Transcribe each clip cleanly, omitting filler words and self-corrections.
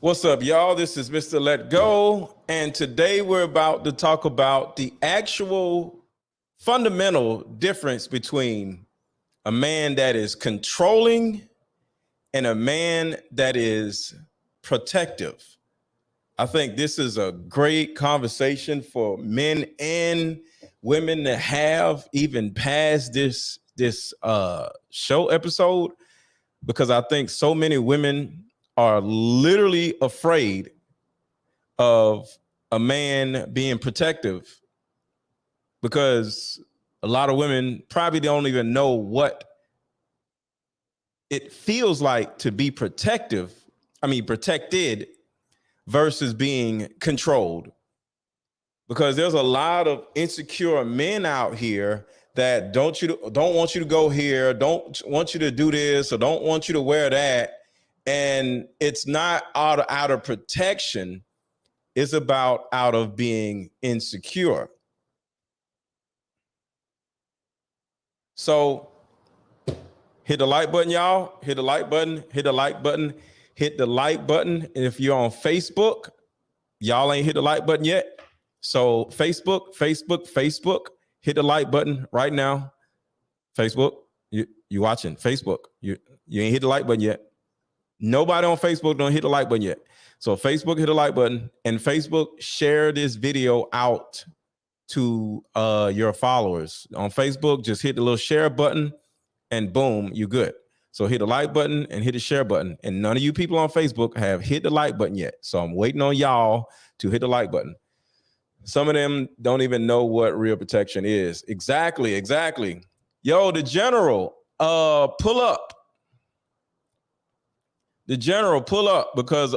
What's up, y'all? This is Mr. Let Go, and today we're about to talk about the actual fundamental difference between a man that is controlling and a man that is protective. I think this is a great conversation for men and women to have even past this show episode, because I think so many women are literally afraid of a man being protective, because a lot of women probably don't even know what it feels like to be protected versus being controlled. Because there's a lot of insecure men out here that don't want you to go here, don't want you to do this, or don't want you to wear that. And it's not out of protection. It's out of being insecure. So hit the like button, y'all. Hit the like button. Hit the like button. Hit the like button. And if you're on Facebook, y'all ain't hit the like button yet. So Facebook. Hit the like button right now. Facebook, you watching Facebook. You ain't hit the like button yet. Nobody on Facebook don't hit the like button yet. So Facebook, hit the like button, and Facebook, share this video out to your followers. On Facebook, just hit the little share button and boom, you good. So hit the like button and hit the share button. And none of you people on Facebook have hit the like button yet. So I'm waiting on y'all to hit the like button. Some of them don't even know what real protection is. Exactly. Yo, the general, pull up. The general, pull up, because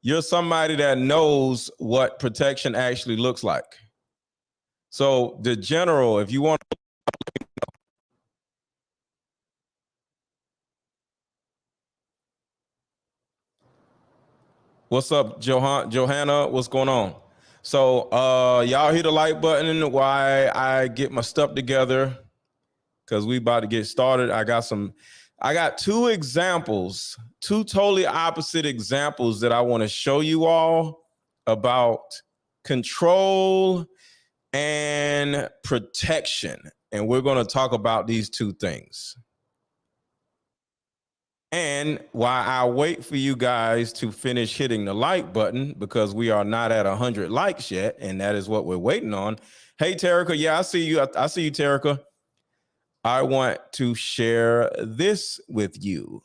you're somebody that knows what protection actually looks like. So the general, if you want to, what's up, Johanna? What's going on? So y'all hit the like button while I get my stuff together, because we about to get started. I got two examples, two totally opposite examples that I want to show you all about control and protection. And we're going to talk about these two things. And while I wait for you guys to finish hitting the like button, because we are not at 100 likes yet, and that is what we're waiting on. Hey, Terica. Yeah, I see you. I see you, Terica. I want to share this with you.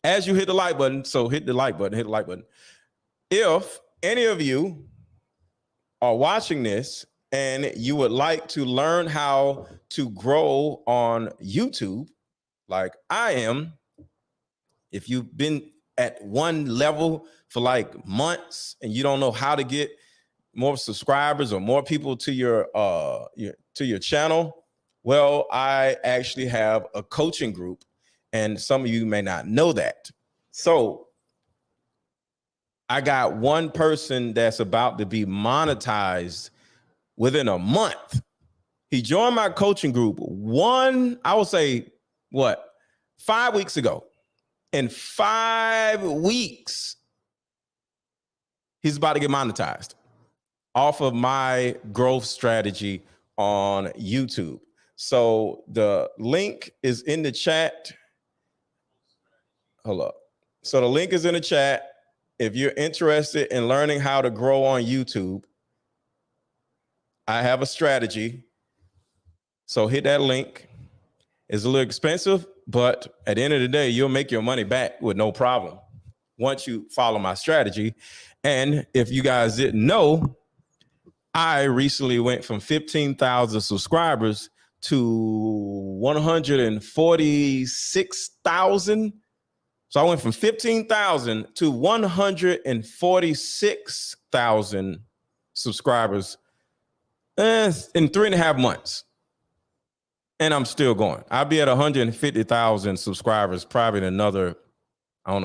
As you hit the like button, so hit the like button. If any of you are watching this and you would like to learn how to grow on YouTube, like I am, if you've been at one level for like months and you don't know how to get more subscribers or more people to your channel, well, I actually have a coaching group, and some of you may not know that. So I got one person that's about to be monetized within a month. He joined my coaching group 5 weeks ago. In 5 weeks, he's about to get monetized off of my growth strategy on YouTube. So the link is in the chat. Hold up. So the link is in the chat. If you're interested in learning how to grow on YouTube, I have a strategy. So hit that link. It's a little expensive, but at the end of the day, you'll make your money back with no problem once you follow my strategy. And if you guys didn't know, I recently went from 15,000 subscribers to 146,000. So I went from 15,000 to 146,000 subscribers in 3.5 months. And I'm still going. I'll be at 150,000 subscribers probably in another,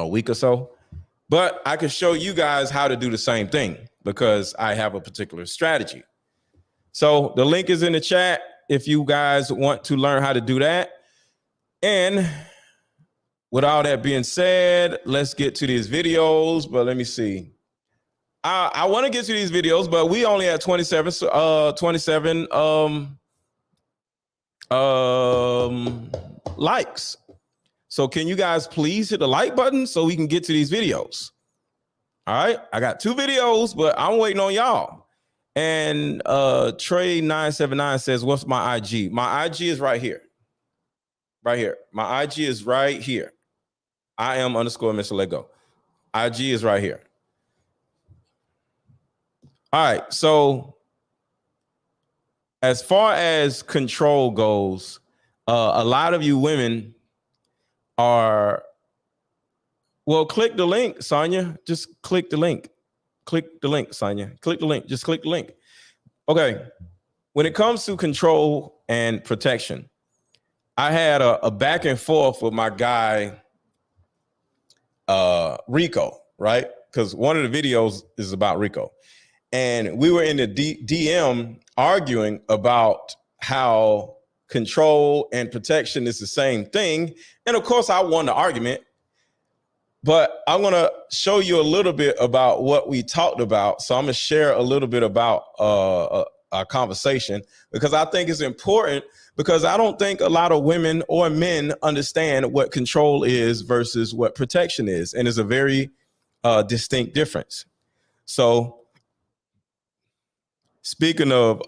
week or so. But I can show you guys how to do the same thing, because I have a particular strategy. So the link is in the chat if you guys want to learn how to do that. And with all that being said, let's get to these videos. But let me see. I want to get to these videos, but we only had 27 likes. So can you guys please hit the like button so we can get to these videos? All right, I got 2 videos, but I'm waiting on y'all. And Trey979 says, what's my IG? My IG is right here. Right here. My IG is right here. I am _ Mr. Lego. IG is right here. All right, so as far as control goes, a lot of you women are, well, click the link, Sonia. Just click the link. Click the link, Sonia. Click the link. Just click the link. Okay, when it comes to control and protection, I had a back and forth with my guy, Rico, right? Because one of the videos is about Rico. And we were in the DM arguing about how control and protection is the same thing. And of course, I won the argument. But I'm going to show you a little bit about what we talked about. So I'm going to share a little bit about our conversation, because I think it's important, because I don't think a lot of women or men understand what control is versus what protection is. And it's a very distinct difference. So speaking of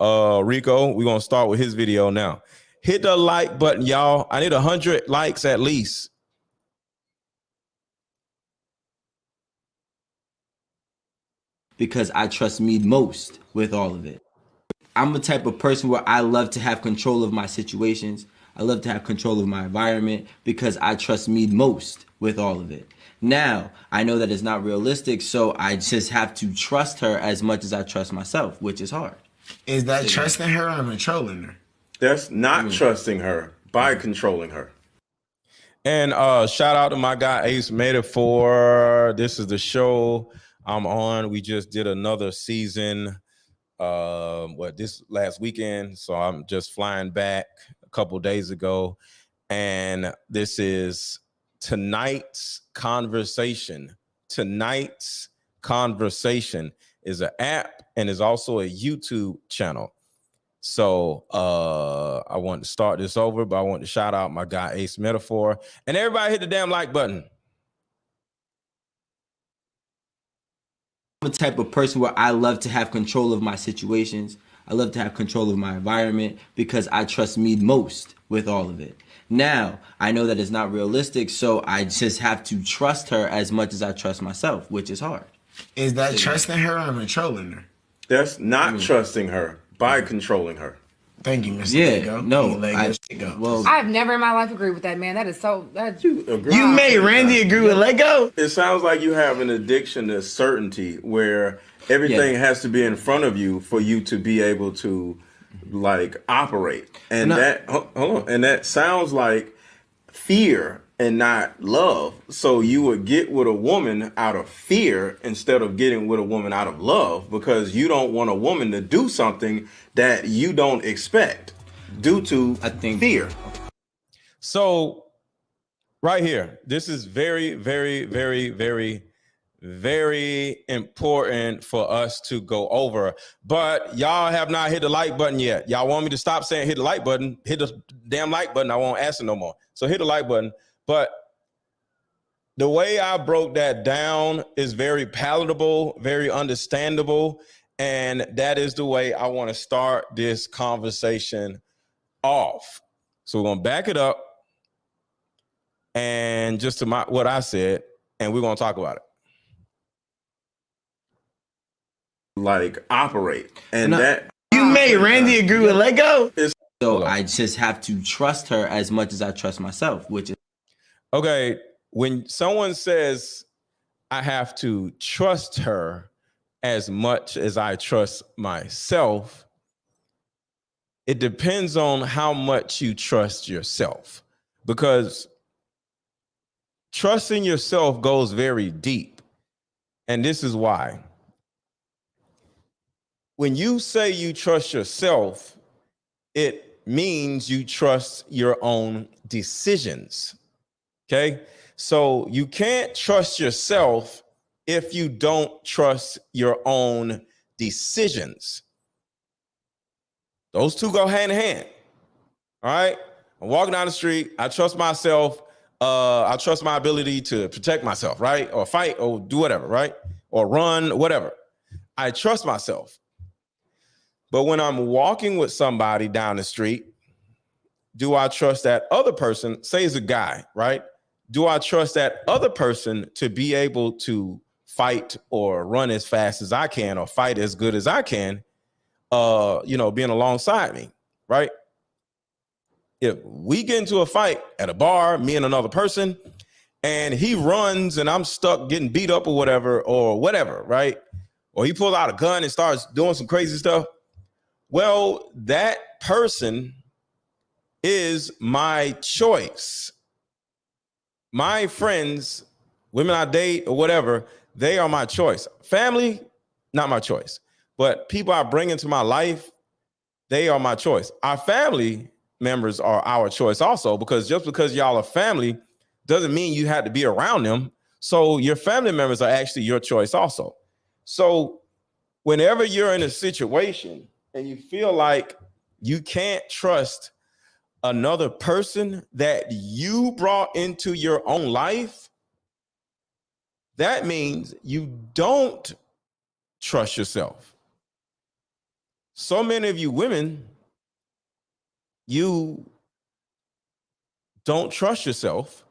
Rico, we're going to start with his video now. Hit the like button, y'all. I need 100 likes at least. Because I trust me most with all of it. I'm the type of person where I love to have control of my situations. I love to have control of my environment because I trust me most with all of it. Now, I know that it's not realistic, so I just have to trust her as much as I trust myself, which is hard. Is that trusting her or controlling her? That's not trusting her by controlling her. And shout out to my guy Ace Metaphor. This is the show I'm on. We just did another season this last weekend. So I'm just flying back a couple days ago. And this is tonight's conversation. Tonight's conversation is an app and is also a YouTube channel. So I want to start this over, but I want to shout out my guy Ace Metaphor. And everybody hit the damn like button. I'm the type of person where I love to have control of my situations. I love to have control of my environment because I trust me most with all of it. Now, I know that it's not realistic, so I just have to trust her as much as I trust myself, which is hard. Is that trusting her or controlling her? That's not trusting her by controlling her. Thank you, Mr. Yeah, Lego. no, I've never in my life agreed with that, man. That is so. You made Randy agree with Lego? It sounds like you have an addiction to certainty where everything has to be in front of you for you to be able to like operate. And hold on. And that sounds like fear and not love. So you would get with a woman out of fear instead of getting with a woman out of love, because you don't want a woman to do something that you don't expect due to fear. So right here, this is very, very, very, very, very important for us to go over. But y'all have not hit the like button yet. Y'all want me to stop saying hit the like button? Hit the damn like button. I won't ask it no more. So hit the like button. But the way I broke that down is very palatable, very understandable. And that is the way I want to start this conversation off. So we're going to back it up and just to what I said, and we're going to talk about it. Like operate. And you made Randy agree with Lego? So I just have to trust her as much as I trust myself, which is okay. When someone says I have to trust her as much as I trust myself, it depends on how much you trust yourself, because trusting yourself goes very deep. And this is why. When you say you trust yourself, it means you trust your own decisions. Okay? So you can't trust yourself if you don't trust your own decisions. Those two go hand in hand. All right. I'm walking down the street. I trust myself. I trust my ability to protect myself, right? Or fight or do whatever, right? Or run, whatever. I trust myself. But when I'm walking with somebody down the street, do I trust that other person, say it's a guy, right? Do I trust that other person to be able to fight or run as fast as I can or fight as good as I can, being alongside me, right? If we get into a fight at a bar, me and another person, and he runs and I'm stuck getting beat up or whatever, right? Or he pulls out a gun and starts doing some crazy stuff. Well, that person is my choice. My friends, women I date or whatever, they are my choice. Family, not my choice. But people I bring into my life, they are my choice. Our family members are our choice also, because just because y'all are family doesn't mean you have to be around them. So your family members are actually your choice also. So whenever you're in a situation and you feel like you can't trust another person that you brought into your own life, that means you don't trust yourself. So many of you women, you don't trust yourself.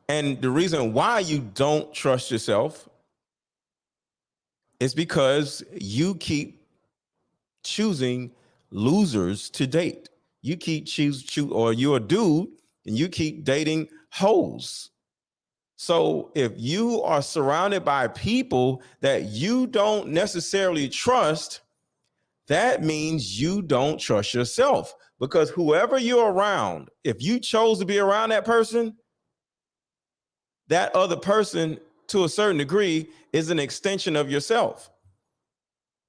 And the reason why you don't trust yourself is because you keep choosing losers to date. You keep or you're a dude and you keep dating hoes. So if you are surrounded by people that you don't necessarily trust, that means you don't trust yourself, because whoever you're around, if you chose to be around that person, that other person to a certain degree is an extension of yourself.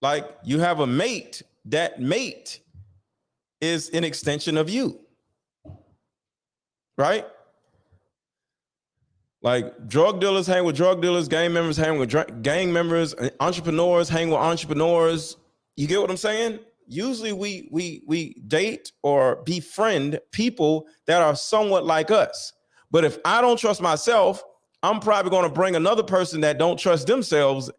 Like you have a mate, that mate is an extension of you, right? Like drug dealers hang with drug dealers, gang members hang with gang members, entrepreneurs hang with entrepreneurs. You get what I'm saying? Usually we date or befriend people that are somewhat like us. But if I don't trust myself, I'm probably going to bring another person that don't trust themselves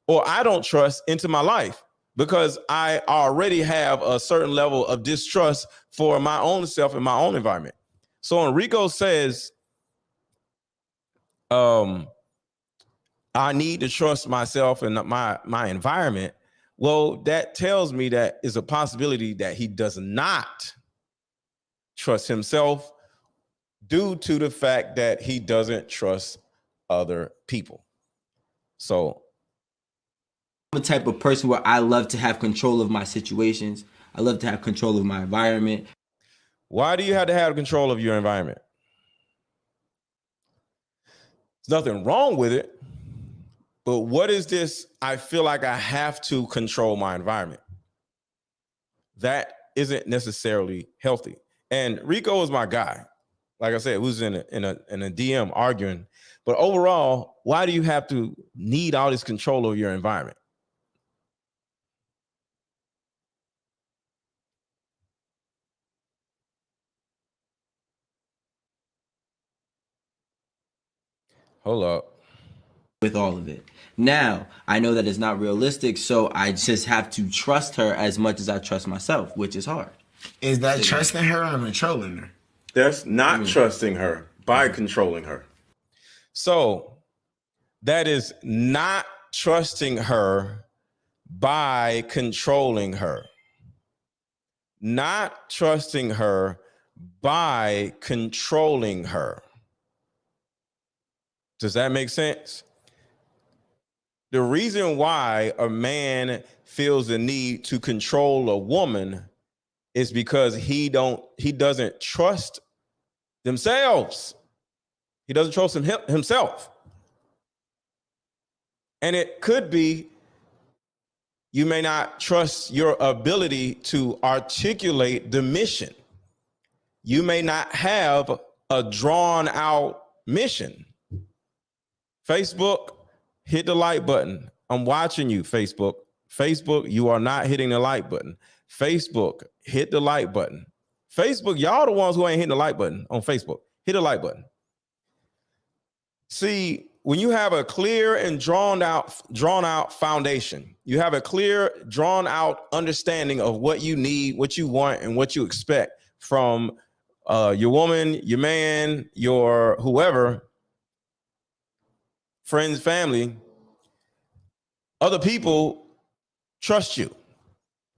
or I don't trust into my life, because I already have a certain level of distrust for my own self and my own environment. So when Rico says, I need to trust myself and my environment, well, that tells me that is a possibility that he does not trust himself due to the fact that he doesn't trust other people. So I'm the type of person where I love to have control of my situations. I love to have control of my environment. Why do you have to have control of your environment? There's nothing wrong with it. But what is this? I feel like I have to control my environment. That isn't necessarily healthy. And Rico is my guy. Like I said, who's in a DM arguing. But overall, why do you have to need all this control over your environment? Hold up. With all of it. Now, I know that it's not realistic, so I just have to trust her as much as I trust myself, which is hard. Is that trusting her or controlling her? That's not trusting her by controlling her. So that is not trusting her by controlling her. Not trusting her by controlling her. Does that make sense? The reason why a man feels the need to control a woman is because he doesn't trust themselves. He doesn't trust himself. And it could be you may not trust your ability to articulate the mission. You may not have a drawn out mission. Facebook, hit the like button. I'm watching you, Facebook. Facebook, you are not hitting the like button. Facebook, hit the like button. Facebook, y'all the ones who ain't hitting the like button on Facebook. Hit the like button. See, when you have a clear and drawn out foundation, you have a clear, drawn out understanding of what you need, what you want, and what you expect from your woman, your man, your whoever, friends, family, other people trust you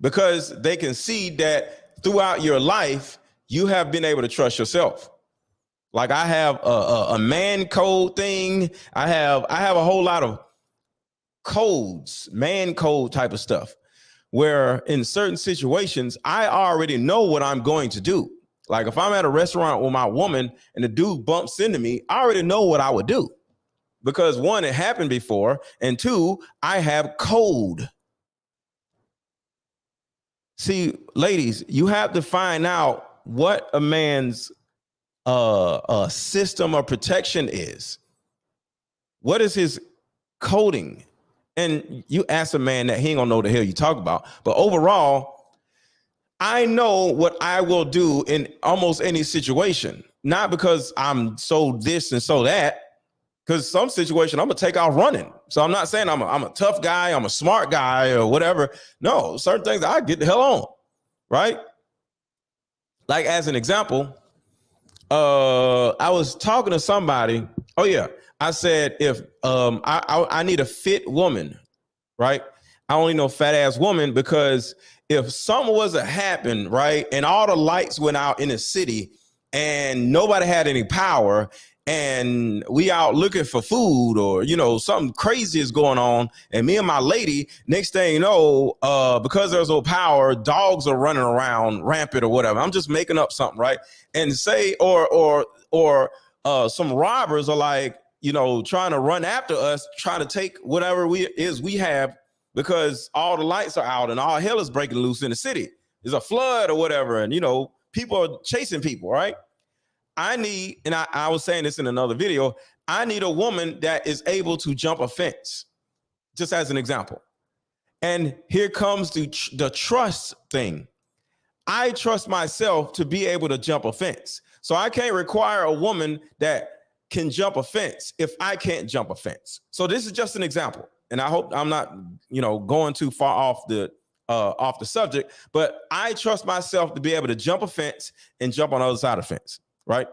because they can see that throughout your life, you have been able to trust yourself. Like I have a man code thing. I have a whole lot of codes, man code type of stuff, where in certain situations, I already know what I'm going to do. Like if I'm at a restaurant with my woman and the dude bumps into me, I already know what I would do. Because one, it happened before, and two, I have code. See, ladies, you have to find out what a man's system of protection is. What is his coding? And you ask a man that, he ain't gonna know the hell you talk about. But overall, I know what I will do in almost any situation. Not because I'm so this and so that. Because some situation I'm gonna take off running. So I'm not saying I'm a tough guy, I'm a smart guy or whatever. No, certain things I get the hell on, right? Like as an example, I was talking to somebody. Oh yeah, I said if I need a fit woman, right? I only know fat ass woman because if something was to happen, right, and all the lights went out in the city and nobody had any power, and we out looking for food or, you know, something crazy is going on. And me and my lady, next thing you know, because there's no power, dogs are running around rampant or whatever. I'm just making up something, right? And say, or some robbers are like, you know, trying to run after us, trying to take whatever we have because all the lights are out and all hell is breaking loose in the city. There's a flood or whatever. And, you know, people are chasing people, right? I need, and I was saying this in another video, I need a woman that is able to jump a fence, just as an example. And here comes the trust thing. I trust myself to be able to jump a fence. So I can't require a woman that can jump a fence if I can't jump a fence. So this is just an example. And I hope I'm not, you know, going too far off the subject, but I trust myself to be able to jump a fence and jump on the other side of the fence. Right.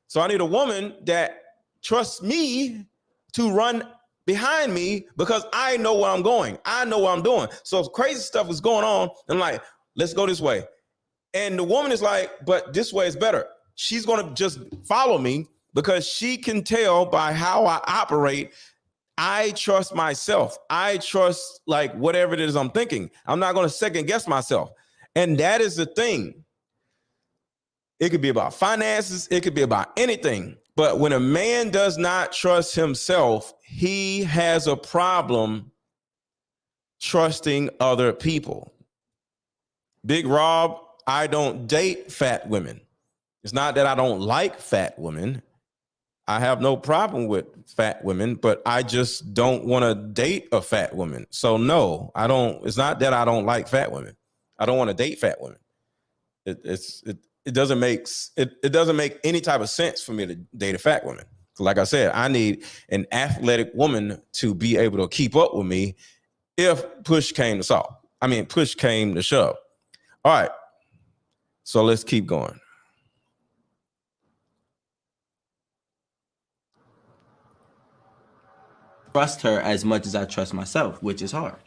So I need a woman that trusts me to run behind me because I know where I'm going. I know what I'm doing. So if crazy stuff is going on, I'm like, let's go this way. And the woman is like, but this way is better. She's going to just follow me because she can tell by how I operate. I trust myself. I trust like whatever it is I'm thinking. I'm not going to second guess myself. And that is the thing. It could be about finances. It could be about anything. But when a man does not trust himself, he has a problem trusting other people. Big Rob, I don't date fat women. It's not that I don't like fat women. I have no problem with fat women, but I just don't want to date a fat woman. So no, I don't. It's not that I don't like fat women. I don't want to date fat women. It doesn't make any type of sense for me to date a fat woman. Like I said, I need an athletic woman to be able to keep up with me if push came to shove. Push came to shove. All right. So let's keep going. Trust her as much as I trust myself, which is hard.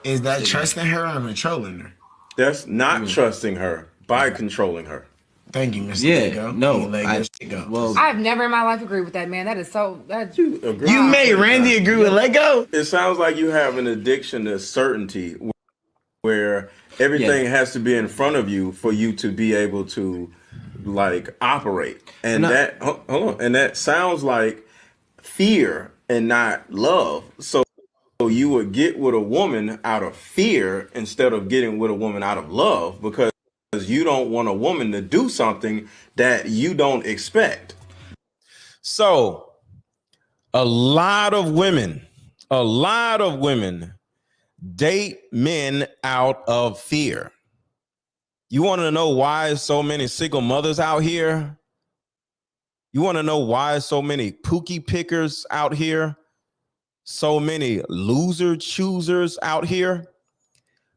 Is that trusting her or controlling her? That's not trusting her by controlling her. Thank you, Mr. Yeah, Lego. no. I've never in my life agreed with that, man. That is so. You agree? You made Randy agree with Lego? It sounds like you have an addiction to certainty where everything has to be in front of you for you to be able to like operate. And hold on. And that sounds like fear and not love. So you would get with a woman out of fear instead of getting with a woman out of love because you don't want a woman to do something that you don't expect. So A lot of women date men out of fear. You want to know why so many single mothers out here? You want to know why so many pookie pickers out here? So many loser choosers out here?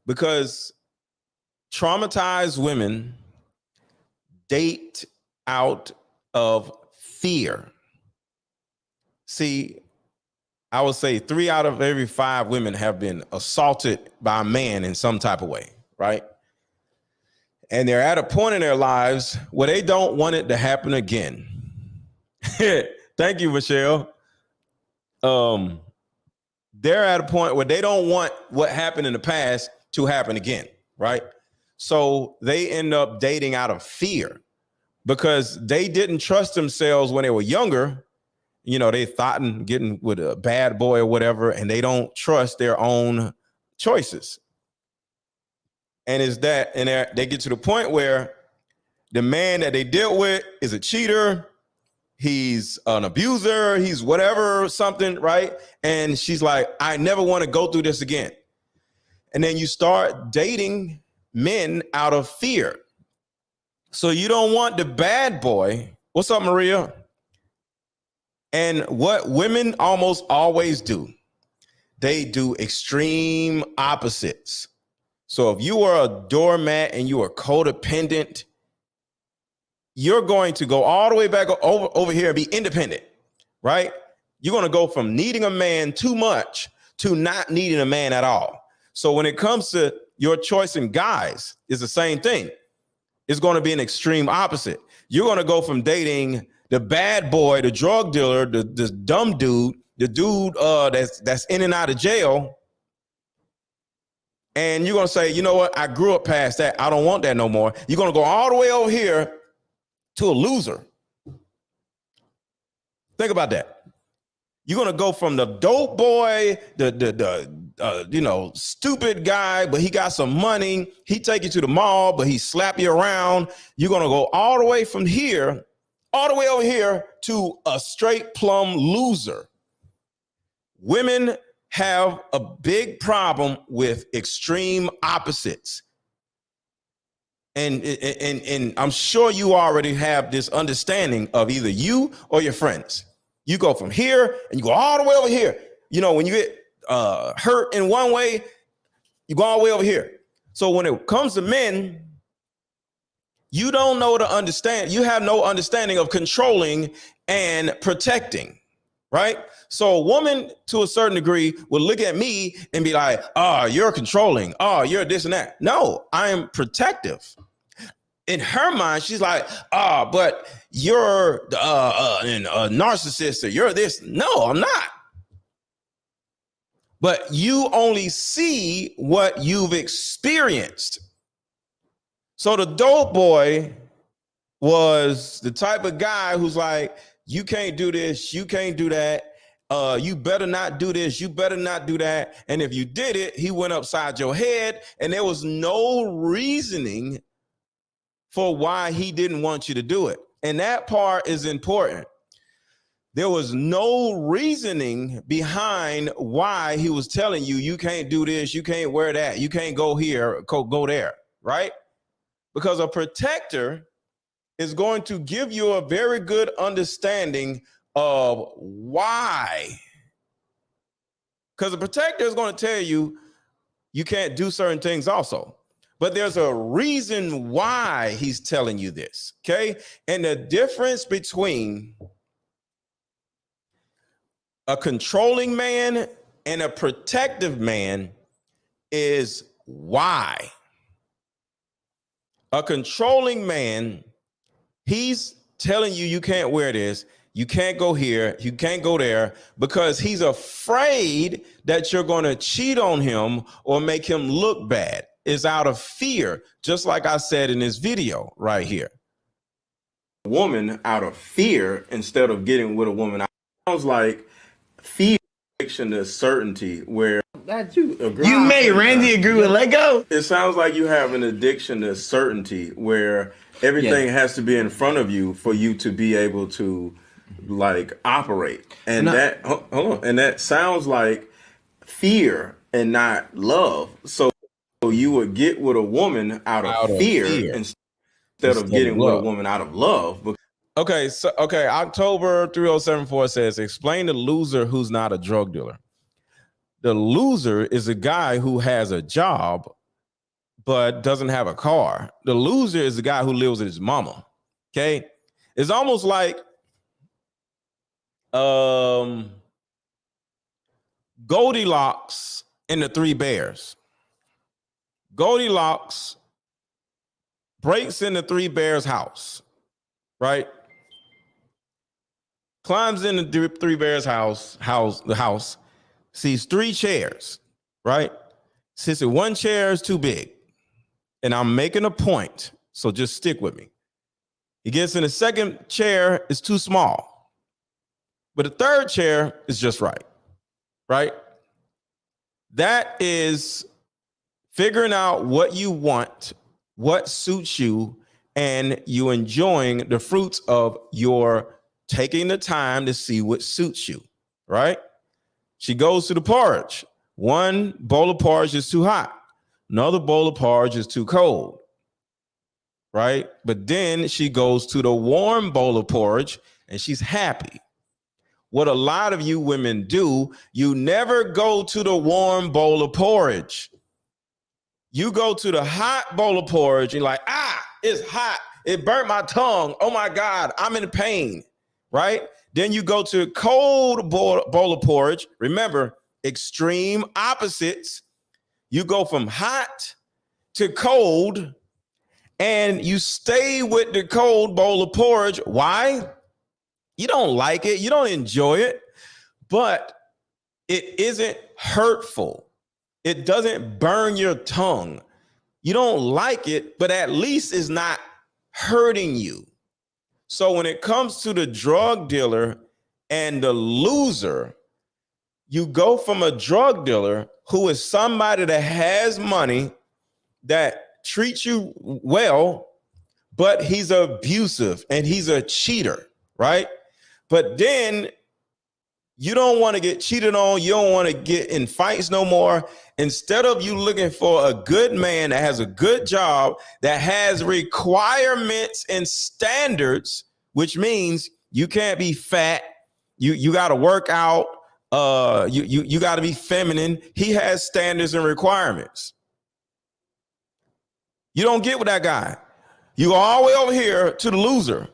Because traumatized women date out of fear. See, I would say 3 out of every 5 women have been assaulted by a man in some type of way, right? And they're at a point in their lives where they don't want it to happen again. Thank you, Michelle. They're at a point where they don't want what happened in the past to happen again, right? So they end up dating out of fear because they didn't trust themselves when they were younger. You know, they thought in getting with a bad boy or whatever, and they don't trust their own choices. And it's that, and they get to the point where the man that they dealt with is a cheater, he's an abuser, he's whatever, something, right? And she's like, I never want to go through this again. And then you start dating men out of fear. So you don't want the bad boy. What's up, Maria? And what women almost always do, they do extreme opposites. So if you are a doormat and you are codependent, you're going to go all the way back over here and be independent, right? You're going to go from needing a man too much to not needing a man at all. So when it comes to your choice in guys, it's the same thing. It's going to be an extreme opposite. You're going to go from dating the bad boy, the drug dealer, the dumb dude, the dude that's in and out of jail. And you're going to say, you know what? I grew up past that. I don't want that no more. You're going to go all the way over here to a loser. Think about that. You're going to go from the dope boy, the stupid guy, but he got some money. He take you to the mall, but he slap you around. You're going to go all the way from here, all the way over here to a straight plumb loser. Women have a big problem with extreme opposites. And I'm sure you already have this understanding of either you or your friends. You go from here and you go all the way over here. You know, when you get hurt in one way, you go all the way over here. So when it comes to men, you don't know to understand. You have no understanding of controlling and protecting, right? So a woman, to a certain degree, will look at me and be like, oh, you're controlling. Oh, you're this and that. No, I am protective. In her mind, she's like, oh, but you're a narcissist or you're this. No, I'm not. But you only see what you've experienced. So the dope boy was the type of guy who's like, you can't do this, you can't do that. You better not do this, you better not do that. And if you did it, he went upside your head, and there was no reasoning for why he didn't want you to do it. And that part is important. There was no reasoning behind why he was telling you, you can't do this, you can't wear that, you can't go here, go there, right? Because a protector is going to give you a very good understanding of why. Because a protector is going to tell you, you can't do certain things also. But there's a reason why he's telling you this, okay? And the difference between a controlling man and a protective man is why. A controlling man, he's telling you, you can't wear this, you can't go here, you can't go there, because he's afraid that you're going to cheat on him or make him look bad. Is out of fear, just like I said in this video right here. A woman out of fear instead of getting with a woman. It sounds like fear addiction to certainty, where you made Randy agree with Lego. It sounds like you have an addiction to certainty where everything has to be in front of you for you to be able to like operate. And hold on, and that sounds like fear and not love. So you would get with a woman out of fear instead of getting with a woman out of love. Okay, so October 3074 says, explain the loser who's not a drug dealer. The loser is a guy who has a job but doesn't have a car. The loser is the guy who lives with his mama. Okay, it's almost like Goldilocks and the Three Bears. Goldilocks breaks into Three Bears' house, right? Climbs into the Three Bears' house, sees 3 chairs, right? Says that one chair is too big. And I'm making a point, so just stick with me. He gets in the second chair, it's too small. But the third chair is just right, right? That is figuring out what you want, what suits you, and you enjoying the fruits of your taking the time to see what suits you, right? She goes to the porridge. One bowl of porridge is too hot. Another bowl of porridge is too cold, right? But then she goes to the warm bowl of porridge and she's happy. What a lot of you women do, you never go to the warm bowl of porridge. You go to the hot bowl of porridge and you're like, it's hot. It burnt my tongue. Oh my God, I'm in pain, right? Then you go to a cold bowl of porridge. Remember, extreme opposites. You go from hot to cold and you stay with the cold bowl of porridge. Why? You don't like it. You don't enjoy it, but it isn't hurtful. It doesn't burn your tongue. You don't like it, but at least it's not hurting you. So when it comes to the drug dealer and the loser, you go from a drug dealer who is somebody that has money, that treats you well, but he's abusive and he's a cheater, right? But then you don't want to get cheated on. You don't want to get in fights no more. Instead of you looking for a good man that has a good job, that has requirements and standards, which means you can't be fat. You got to work out. You got to be feminine. He has standards and requirements. You don't get with that guy. You go all the way over here to the loser.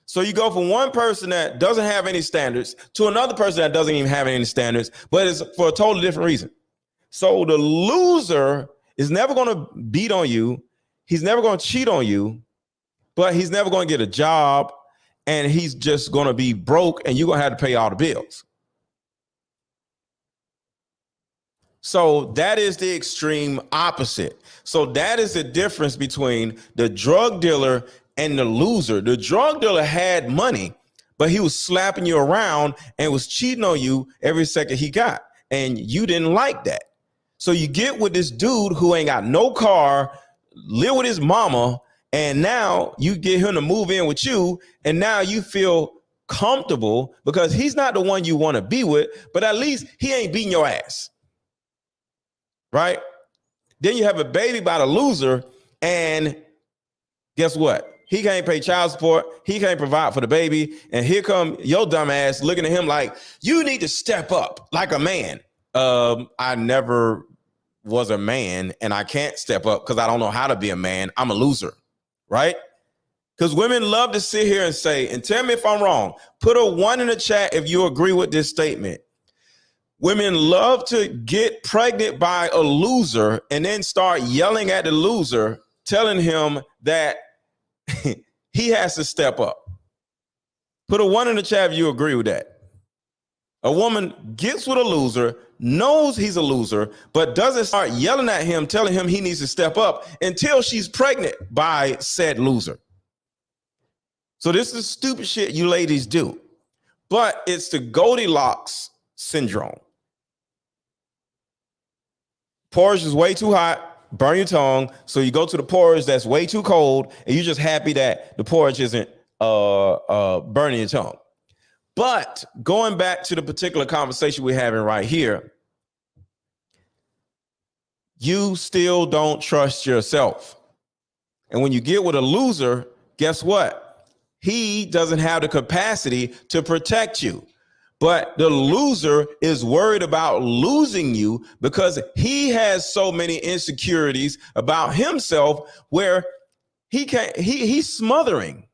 So you go from one person that doesn't have any standards to another person that doesn't even have any standards, but it's for a totally different reason. So the loser is never going to beat on you. He's never going to cheat on you, but he's never going to get a job, and he's just going to be broke, and you're going to have to pay all the bills. So that is the extreme opposite. So that is the difference between the drug dealer and the loser. The drug dealer had money, but he was slapping you around and was cheating on you every second he got. And you didn't like that. So you get with this dude who ain't got no car, live with his mama, and now you get him to move in with you, and now you feel comfortable because he's not the one you want to be with, but at least he ain't beating your ass. Right? Then you have a baby by the loser, and guess what? He can't pay child support. He can't provide for the baby. And here come your dumb ass looking at him like, you need to step up like a man. I never was a man, and I can't step up because I don't know how to be a man. I'm a loser, right? Because women love to sit here and say, and tell me if I'm wrong, put a 1 in the chat if you agree with this statement. Women love to get pregnant by a loser and then start yelling at the loser, telling him that he has to step up. Put a 1 in the chat if you agree with that. A woman gets with a loser, knows he's a loser, but doesn't start yelling at him, telling him he needs to step up until she's pregnant by said loser. So this is stupid shit you ladies do, but it's the Goldilocks syndrome. Porridge is way too hot, burn your tongue. So you go to the porridge that's way too cold, and you're just happy that the porridge isn't burning your tongue. But going back to the particular conversation we're having right here, you still don't trust yourself. And when you get with a loser, guess what? He doesn't have the capacity to protect you. But the loser is worried about losing you because he has so many insecurities about himself where he's smothering.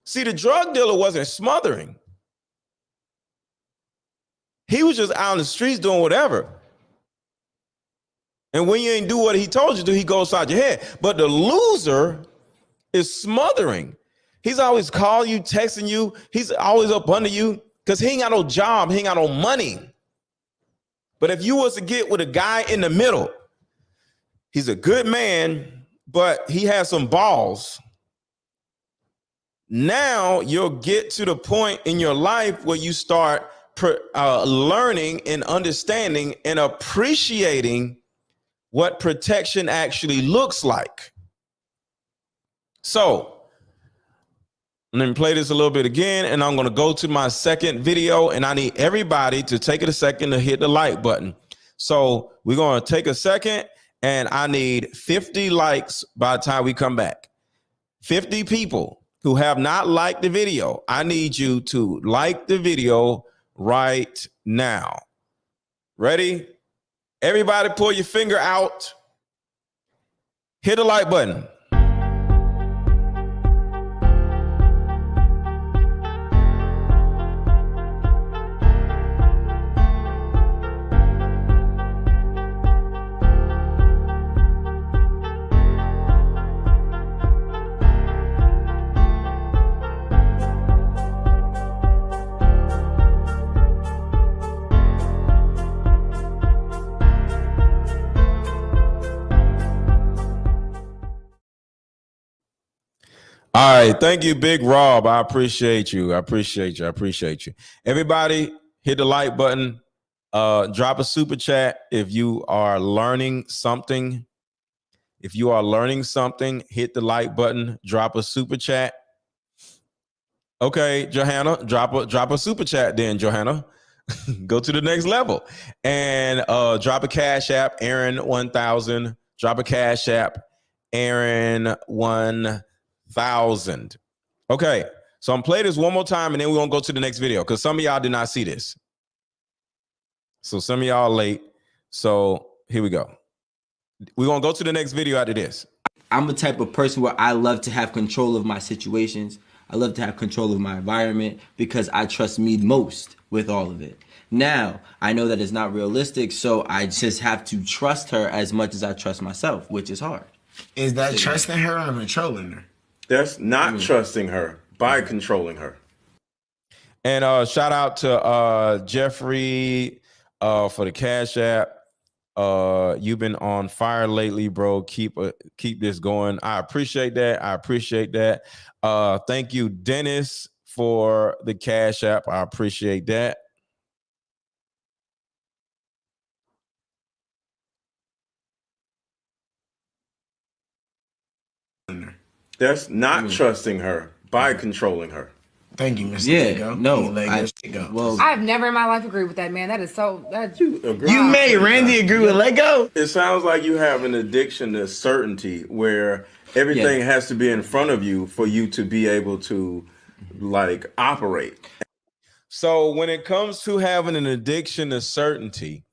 See, the drug dealer wasn't smothering. He was just out on the streets doing whatever. And when you ain't do what he told you to, he goes inside your head. But the loser is smothering. He's always calling you, texting you. He's always up under you because he ain't got no job. He ain't got no money. But if you was to get with a guy in the middle, he's a good man, but he has some balls. Now you'll get to the point in your life where you start learning and understanding and appreciating what protection actually looks like. So let me play this a little bit again, and I'm going to go to my second video, and I need everybody to take it a second to hit the like button. So we're going to take a second, and I need 50 likes by the time we come back. 50 people who have not liked the video. I need you to like the video right now. Ready? Everybody pull your finger out. Hit the like button. All right. Thank you, Big Rob. I appreciate you. I appreciate you. Everybody hit the like button. Drop a super chat if you are learning something. If you are learning something, hit the like button. Drop a super chat. Okay, Johanna, drop a super chat then, Johanna. Go to the next level. And drop a cash app, Aaron 1000. Drop a cash app, Aaron 1000. Okay, so I'm playing this one more time and then we're gonna go to the next video because some of y'all did not see this. So some of y'all late. So here we go. We're gonna go to the next video after this. I'm the type of person where I love to have control of my situations. I love to have control of my environment because I trust me most with all of it. Now, I know that it's not realistic, so I just have to trust her as much as I trust myself, which is hard. Is that trusting her or controlling her? That's not trusting her by controlling her. And shout out to Jeffrey for the Cash App. You've been on fire lately, bro. Keep this going. I appreciate that. Thank you, Dennis, for the Cash App. I appreciate that. That's not trusting her by controlling her. Thank you, Mr. Yeah, Digo. no, well, I've never in my life agreed with that, man. That is so. You made Randy agree with Lego? It sounds like you have an addiction to certainty where everything has to be in front of you for you to be able to like operate. So when it comes to having an addiction to certainty,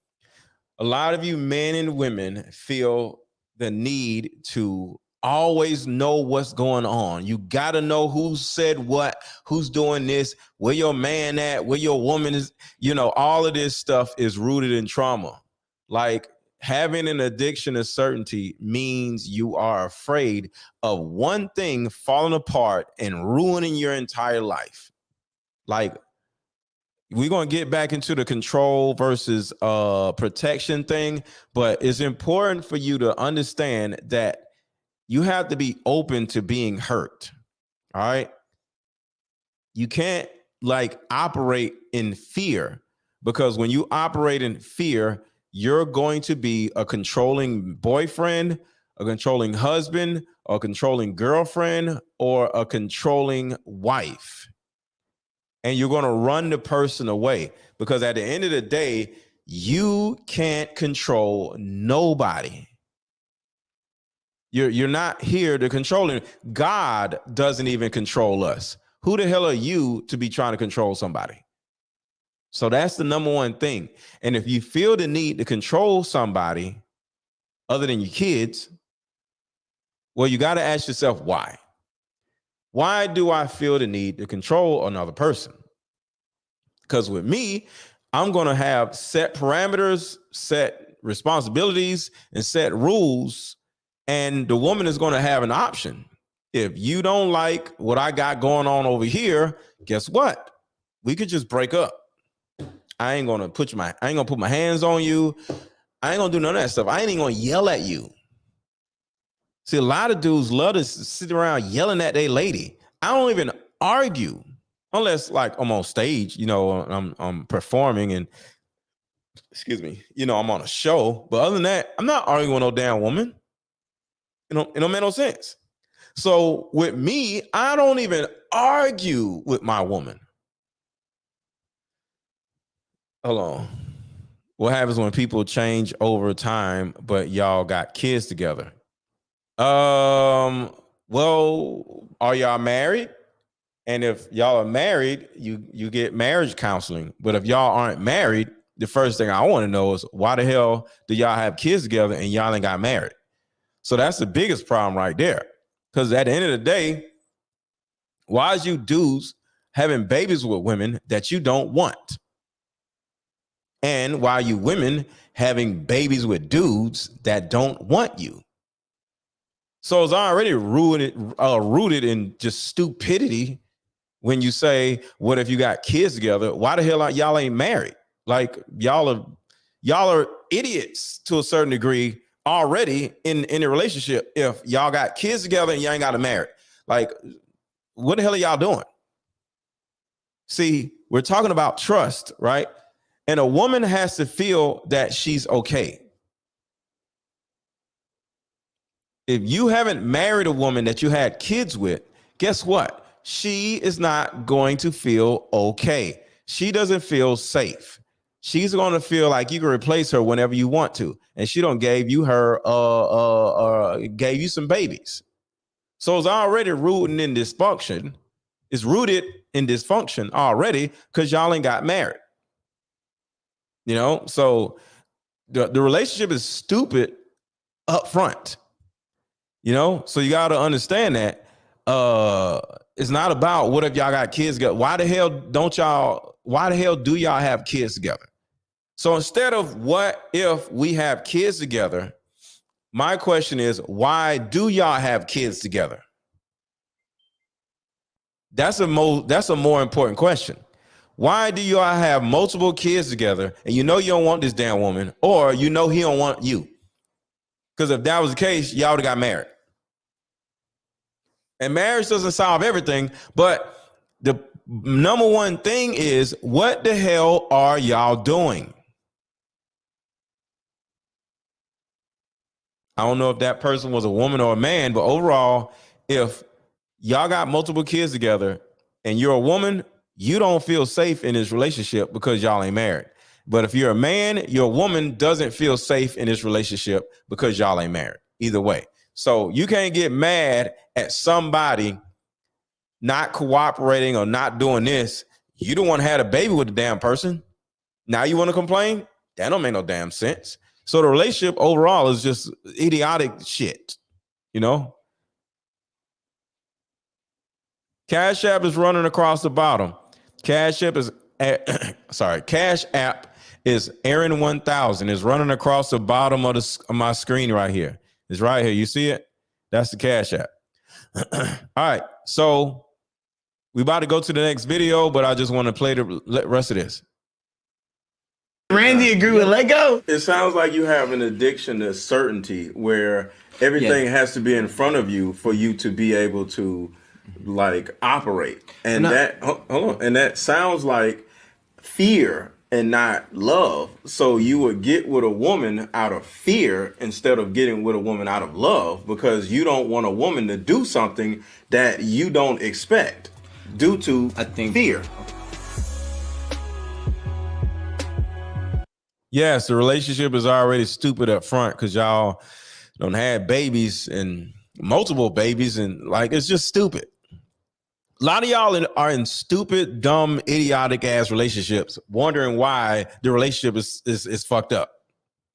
a lot of you men and women feel the need to always know what's going on. You got to know who said what, who's doing this, where your man at, where your woman is. You know, all of this stuff is rooted in trauma. Like having an addiction to certainty means you are afraid of one thing falling apart and ruining your entire life. Like, we're going to get back into the control versus protection thing, but it's important for you to understand that you have to be open to being hurt. All right. You can't like operate in fear, because when you operate in fear, you're going to be a controlling boyfriend, a controlling husband, a controlling girlfriend, or a controlling wife. and you're going to run the person away, because at the end of the day, you can't control nobody. You're not here to control it. God doesn't even control us. Who the hell are you to be trying to control somebody? So that's the number one thing. And if you feel the need to control somebody other than your kids, well, you got to ask yourself why. Why do I feel the need to control another person? Because with me, I'm going to have set parameters, set responsibilities, and set rules. And the woman is going to have an option. If you don't like what I got going on over here, guess what? We could just break up. I ain't gonna put my hands on you. I ain't gonna do none of that stuff. I ain't even gonna yell at you. See, a lot of dudes love to sit around yelling at their lady. I don't even argue unless like I'm on stage, I'm performing and excuse me, I'm on a show. But other than that, I'm not arguing with no damn woman. It don't make no sense. So with me, I don't even argue with my woman. Hold on. What happens when people change over time, but y'all got kids together? Well, are y'all married? And if y'all are married, you get marriage counseling. But if y'all aren't married, the first thing I want to know is why the hell do y'all have kids together and y'all ain't got married? So that's the biggest problem right there. Because at the end of the day, why is you dudes having babies with women that you don't want? And why are you women having babies with dudes that don't want you? So it's already rooted in just stupidity when you say, what if you got kids together? Why the hell y'all ain't married? Like y'all are idiots to a certain degree already in a relationship. If y'all got kids together and y'all ain't got to marry, like what the hell are y'all doing? See, we're talking about trust, right? And a woman has to feel that she's okay. If you haven't married a woman that you had kids with, guess what? She is not going to feel okay. She doesn't feel safe. She's going to feel like you can replace her whenever you want to. And she don't gave you gave you some babies. So it's already rooted in dysfunction. It's rooted in dysfunction already because y'all ain't got married. So the relationship is stupid up front. So you got to understand that it's not about what if y'all got kids together. Why the hell do y'all have kids together? So instead of what if we have kids together, my question is, why do y'all have kids together? That's a more important question. Why do y'all have multiple kids together and you don't want this damn woman, or he don't want you? Because if that was the case, y'all would have got married. And marriage doesn't solve everything, but the number one thing is, what the hell are y'all doing? I don't know if that person was a woman or a man, but overall, if y'all got multiple kids together and you're a woman, you don't feel safe in this relationship because y'all ain't married. But if you're a man, your woman doesn't feel safe in this relationship because y'all ain't married. Either way. So you can't get mad at somebody not cooperating or not doing this. You don't want to have a baby with the damn person. Now you want to complain? That don't make no damn sense. So the relationship overall is just idiotic shit, Cash App is running across the bottom. Cash App is Aaron 1000 is running across the bottom of my screen right here. It's right here. You see it? That's the Cash App. All right. So we about to go to the next video, but I just want to play the rest of this. Randy agree with Lego? It sounds like you have an addiction to certainty where everything has to be in front of you for you to be able to operate. And that sounds like fear and not love. So you would get with a woman out of fear instead of getting with a woman out of love, because you don't want a woman to do something that you don't expect due to fear. Yes, the relationship is already stupid up front because y'all don't have babies and multiple babies, and like it's just stupid. A lot of y'all are in stupid, dumb, idiotic ass relationships, wondering why the relationship is fucked up.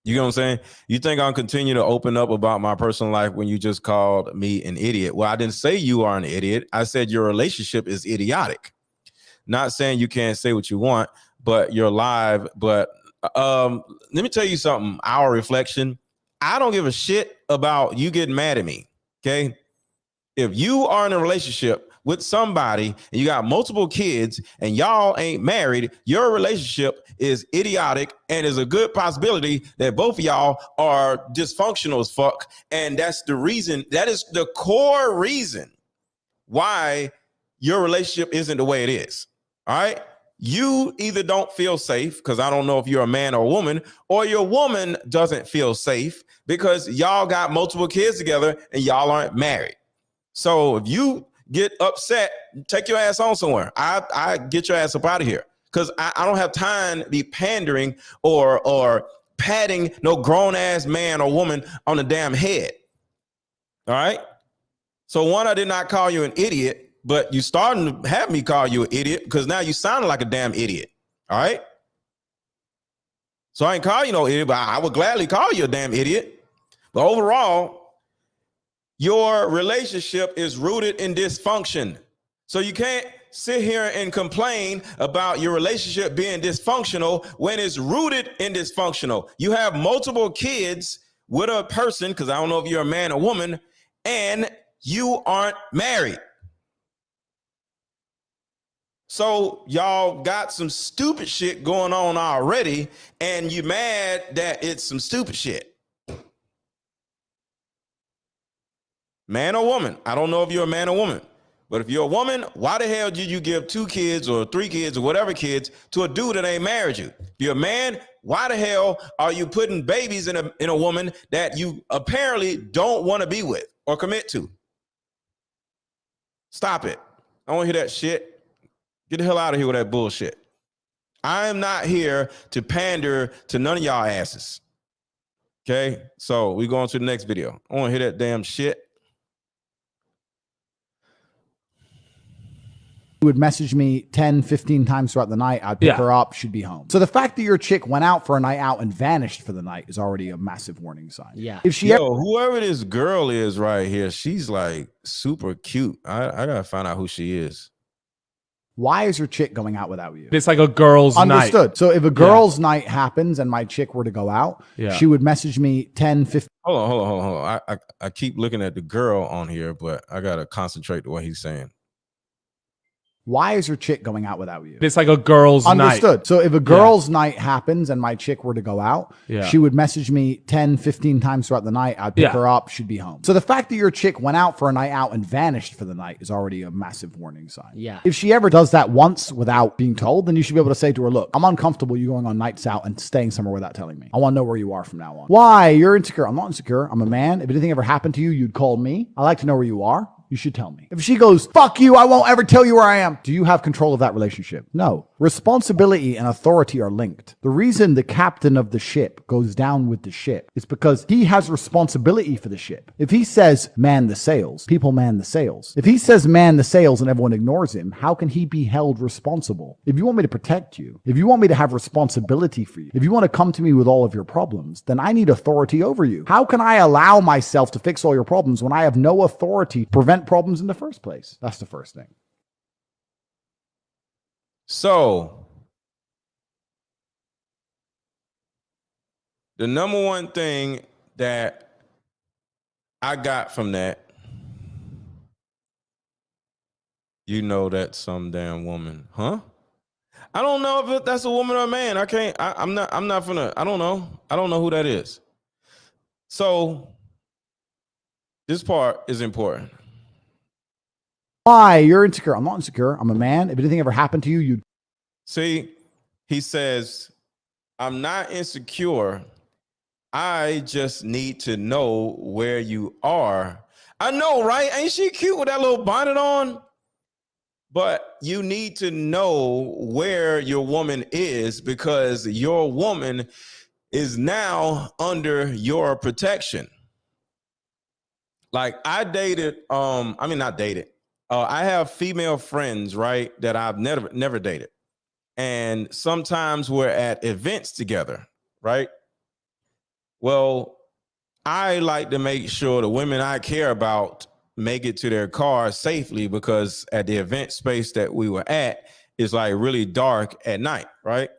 You know what I'm saying? You think I'll continue to open up about my personal life when you just called me an idiot? Well, I didn't say you are an idiot. I said your relationship is idiotic. Not saying you can't say what you want, but you're live. But let me tell you something. Our reflection. I don't give a shit about you getting mad at me. Okay. If you are in a relationship with somebody and you got multiple kids and y'all ain't married, your relationship is idiotic, and there's a good possibility that both of y'all are dysfunctional as fuck. And that's the reason, that is the core reason why your relationship isn't the way it is. All right. You either don't feel safe, because I don't know if you're a man or a woman, or your woman doesn't feel safe because y'all got multiple kids together and y'all aren't married. So if you get upset, take your ass on somewhere. I get your ass up out of here, because I don't have time to be pandering or patting no grown ass man or woman on the damn head. All right. So one, I did not call you an idiot, but you starting to have me call you an idiot because now you sound like a damn idiot. All right. So I ain't call you no idiot, but I would gladly call you a damn idiot. But overall, your relationship is rooted in dysfunction. So you can't sit here and complain about your relationship being dysfunctional when it's rooted in dysfunctional. You have multiple kids with a person, because I don't know if you're a man or woman, and you aren't married. So y'all got some stupid shit going on already, and you mad that it's some stupid shit. Man or woman, I don't know if you're a man or woman, but if you're a woman, why the hell did you give 2 kids or 3 kids or whatever kids to a dude that ain't married you? If you're a man, why the hell are you putting babies in a woman that you apparently don't want to be with or commit to? Stop it. I don't want to hear that shit. Get the hell out of here with that bullshit. I am not here to pander to none of y'all asses. Okay, so we go on to the next video. I want to hear that damn shit. Would message me 10, 15 times throughout the night. I'd pick her up. She'd be home. So the fact that your chick went out for a night out and vanished for the night is already a massive warning sign. Yeah. If she whoever this girl is right here, she's like super cute. I gotta find out who she is. Why is your chick going out without you? It's like a girl's night. Understood. So if a girl's night happens and my chick were to go out, she would message me 10, 15. Hold on. I keep looking at the girl on here, but I gotta concentrate on what he's saying. Why is your chick going out without you? It's like a girl's night. Understood. So if a girl's night happens and my chick were to go out, she would message me 10, 15 times throughout the night. I'd pick her up. She'd be home. So the fact that your chick went out for a night out and vanished for the night is already a massive warning sign. Yeah. If she ever does that once without being told, then you should be able to say to her, look, I'm uncomfortable you going on nights out and staying somewhere without telling me. I want to know where you are from now on. Why? You're insecure. I'm not insecure. I'm a man. If anything ever happened to you, you'd call me. I like to know where you are. You should tell me. If she goes, fuck you, I won't ever tell you where I am. Do you have control of that relationship? No. Responsibility and authority are linked. The reason the captain of the ship goes down with the ship is because he has responsibility for the ship. If he says, man the sails, people man the sails. If he says, man the sails, and everyone ignores him, how can he be held responsible? If you want me to protect you, if you want me to have responsibility for you, if you want to come to me with all of your problems, then I need authority over you. How can I allow myself to fix all your problems when I have no authority to prevent problems in the first place? That's the first thing. So the number one thing that I got from that, you know, that's some damn woman, huh? I don't know if that's a woman or a man. I'm not gonna, I don't know who that is. So this part is important. Why? You're insecure. I'm not insecure. I'm a man. If anything ever happened to you, you'd. See, he says, I'm not insecure. I just need to know where you are. I know, right? Ain't she cute with that little bonnet on? But you need to know where your woman is, because your woman is now under your protection. Like I dated, not dated. I have female friends, right, that I've never dated. And sometimes we're at events together, right? Well, I like to make sure the women I care about make it to their car safely, because at the event space that we were at is like really dark at night, right?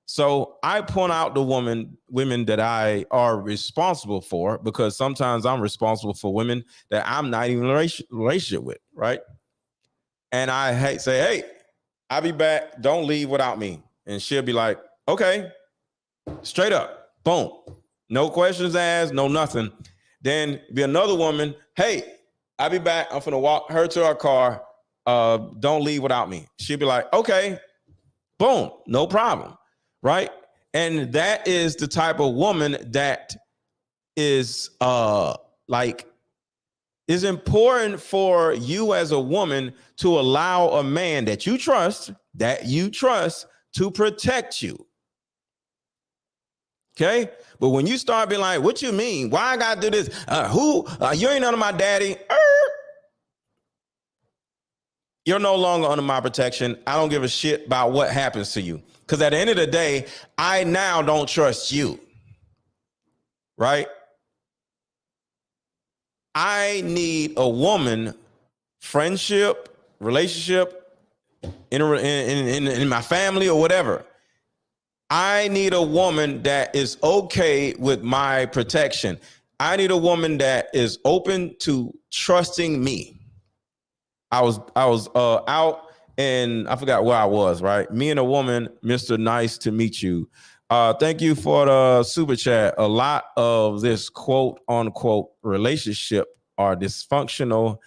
So I point out the women that I are responsible for, because sometimes I'm responsible for women that I'm not even in a relationship with, right? And I say, hey, I'll be back. Don't leave without me. And she'll be like, okay, straight up, boom. No questions asked, no nothing. Then be another woman, hey, I'll be back. I'm finna walk her to our car. Don't leave without me. She'll be like, okay, boom, no problem, right? And that is the type of woman that is is important for you as a woman to allow a man that you trust to protect you. Okay? But when you start being like, what you mean? Why I gotta do this? You ain't none of my daddy. You're no longer under my protection. I don't give a shit about what happens to you. Because at the end of the day, I now don't trust you. Right? I need a woman, friendship, relationship, in my family or whatever. I need a woman that is okay with my protection. I need a woman that is open to trusting me. I was out and I forgot where I was, right? Me and a woman, Mr. Nice to meet you. Thank you for the super chat. A lot of this quote unquote relationship are dysfunctional,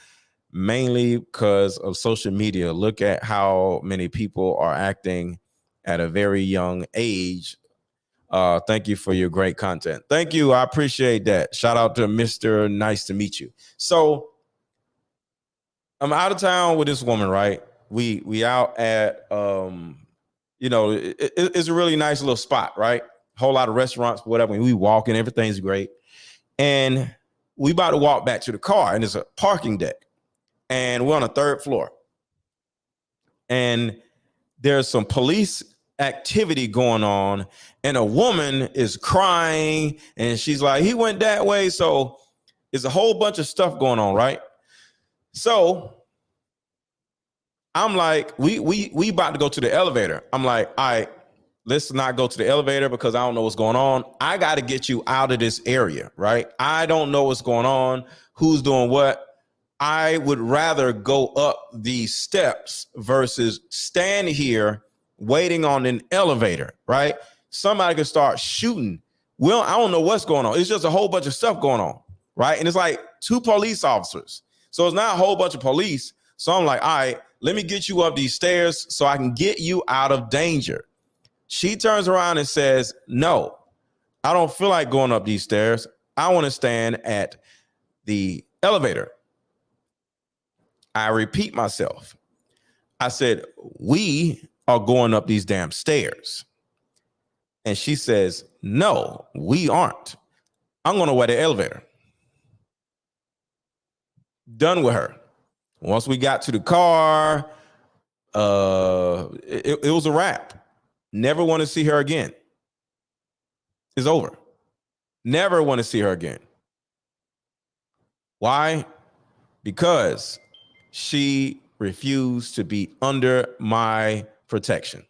mainly because of social media. Look at how many people are acting at a very young age. Thank you for your great content. Thank you. I appreciate that. Shout out to Mr. Nice to meet you. So I'm out of town with this woman, right? We out at it's a really nice little spot, right? Whole lot of restaurants, whatever. And we walk and everything's great. And we about to walk back to the car, and there's a parking deck. And we're on the third floor. And there's some police activity going on, and a woman is crying, and she's like, he went that way. So there's a whole bunch of stuff going on, right? So I'm like, we about to go to the elevator. I'm like, all right, let's not go to the elevator because I don't know what's going on. I got to get you out of this area, right? I don't know what's going on, who's doing what. I would rather go up these steps versus stand here waiting on an elevator, right? Somebody could start shooting. Well, I don't know what's going on. It's just a whole bunch of stuff going on, right? And it's like 2 police officers. So it's not a whole bunch of police. So I'm like, all right, let me get you up these stairs so I can get you out of danger. She turns around and says, no, I don't feel like going up these stairs. I want to stand at the elevator. I repeat myself. I said, we are going up these damn stairs. And she says, no, we aren't. I'm going to wait the elevator. Done with her. Once we got to the car, it was a wrap. Never want to see her again. It's over. Never want to see her again. Why? Because she refused to be under my protection.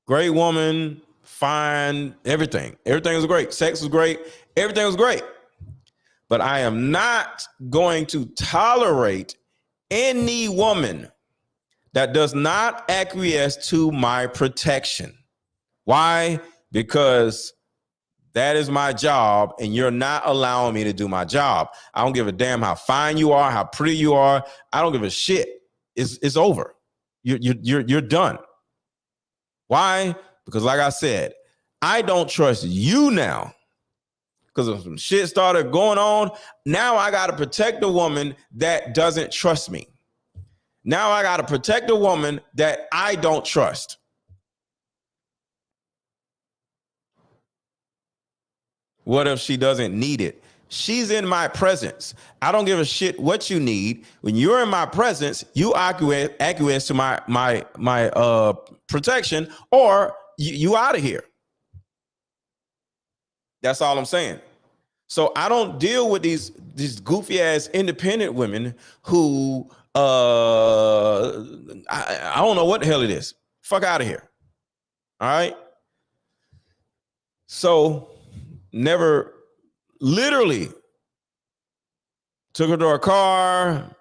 Great woman, fine, everything. Everything was great. Sex was great. Everything was great. But I am not going to tolerate any woman that does not acquiesce to my protection. Why? Because that is my job, and you're not allowing me to do my job. I don't give a damn how fine you are, how pretty you are. I don't give a shit. It's over. You're done. Why? Because like I said, I don't trust you now. Because if some shit started going on, now I got to protect a woman that doesn't trust me. Now I got to protect a woman that I don't trust. What if she doesn't need it? She's in my presence. I don't give a shit what you need. When you're in my presence, you acquiesce to my protection, or you out of here. That's all I'm saying. So I don't deal with these goofy ass independent women who I don't know what the hell it is. Fuck out of here. All right. So never literally took her to her car.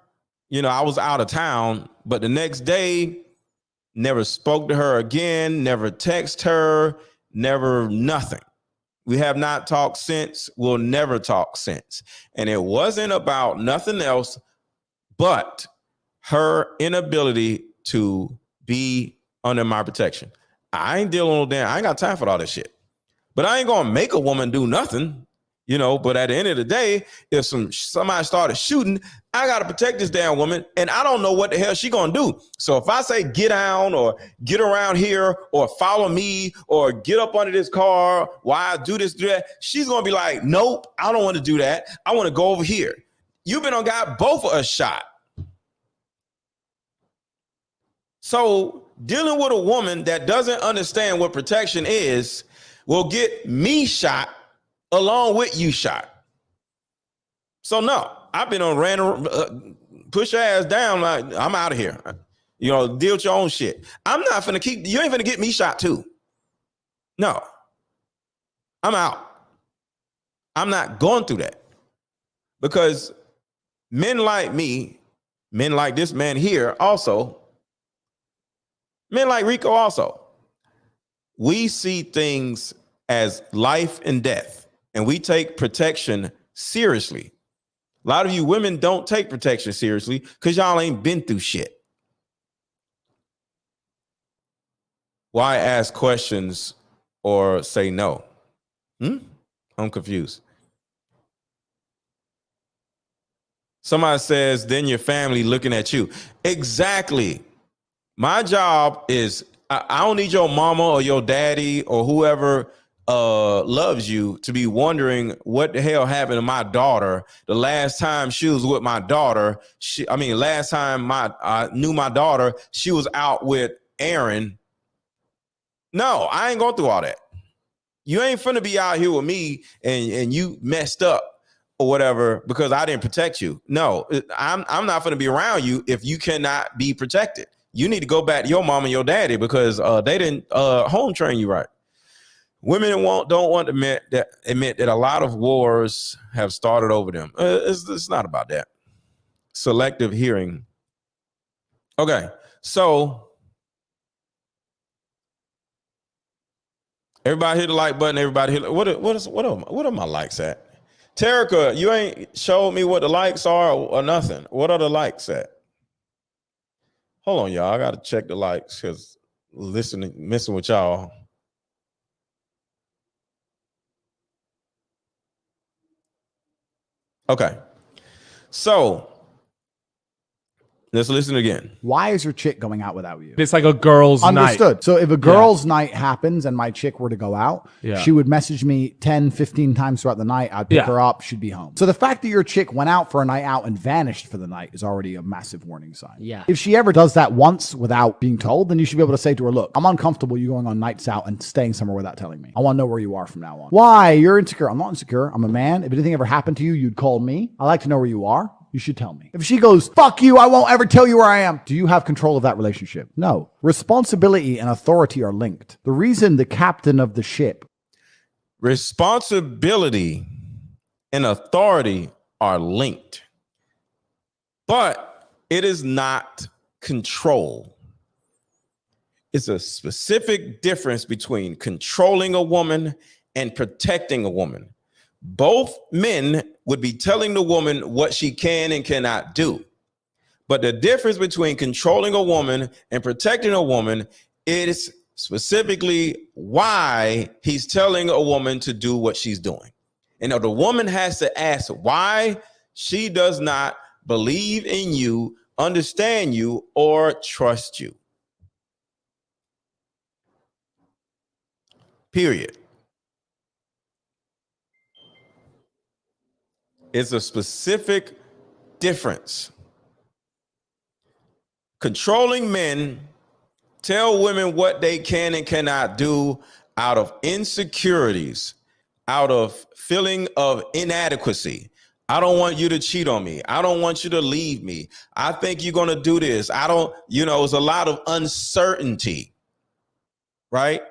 You know, I was out of town, but the next day, never spoke to her again, never text her, never nothing. We have not talked since. We'll never talk since. And it wasn't about nothing else but her inability to be under my protection. I ain't dealing with I ain't got time for all this shit. But I ain't gonna make a woman do nothing, you know. But at the end of the day, if somebody started shooting, I gotta protect this damn woman, and I don't know what the hell she gonna do. So if I say get down or get around here or follow me or get up under this car, why I do this, do that, she's gonna be like, nope, I don't want to do that. I want to go over here. You've been on got both of us shot. So dealing with a woman that doesn't understand what protection is will get me shot along with you shot. So no, I've been on random, push your ass down. Like, I'm out of here. You know, deal with your own shit. I'm not finna you ain't finna get me shot too. No, I'm out. I'm not going through that, because men like me, men like this man here also, men like Rico also, we see things as life and death, and we take protection seriously. A lot of you women don't take protection seriously because y'all ain't been through shit. Why ask questions or say no? I'm confused. Somebody says, then your family looking at you. Exactly. My job is, I don't need your mama or your daddy or whoever loves you to be wondering what the hell happened to my daughter. The last time she was with my daughter, last time I knew my daughter, she was out with Aaron. No, I ain't going through all that. You ain't finna be out here with me and you messed up or whatever because I didn't protect you. No, I'm not finna be around you if you cannot be protected. You need to go back to your mom and your daddy because they didn't home train you right. Women don't want to admit that a lot of wars have started over them. It's not about that. Selective hearing. Okay, so everybody hit the like button. Everybody hit. What are my likes at? Terica, you ain't showed me what the likes are or nothing. What are the likes at? Hold on, y'all. I gotta check the likes because messing with y'all. Okay, so let's listen again. Why is your chick going out without you? It's like a girl's night. Understood. So if a girl's night happens and my chick were to go out, Yeah. she would message me 10, 15 times throughout the night. I'd pick Yeah. her up. She'd be home. So the fact that your chick went out for a night out and vanished for the night is already a massive warning sign. Yeah. If she ever does that once without being told, then you should be able to say to her, look, I'm uncomfortable you going on nights out and staying somewhere without telling me. I want to know where you are from now on. Why? You're insecure. I'm not insecure. I'm a man. If anything ever happened to you, you'd call me. I like to know where you are. You should tell me. If she goes, fuck you, I won't ever tell you where I am. Do you have control of that relationship? No. Responsibility and authority are linked. The reason the captain of the ship. Responsibility and authority are linked, but it is not control. It's a specific difference between controlling a woman and protecting a woman. Both men would be telling the woman what she can and cannot do. But the difference between controlling a woman and protecting a woman is specifically why he's telling a woman to do what she's doing. And the woman has to ask why she does not believe in you, understand you, or trust you. Period. It's a specific difference. Controlling men tell women what they can and cannot do out of insecurities, out of feeling of inadequacy. I don't want you to cheat on me. I don't want you to leave me. I think you're going to do this. I don't, it's a lot of uncertainty, right?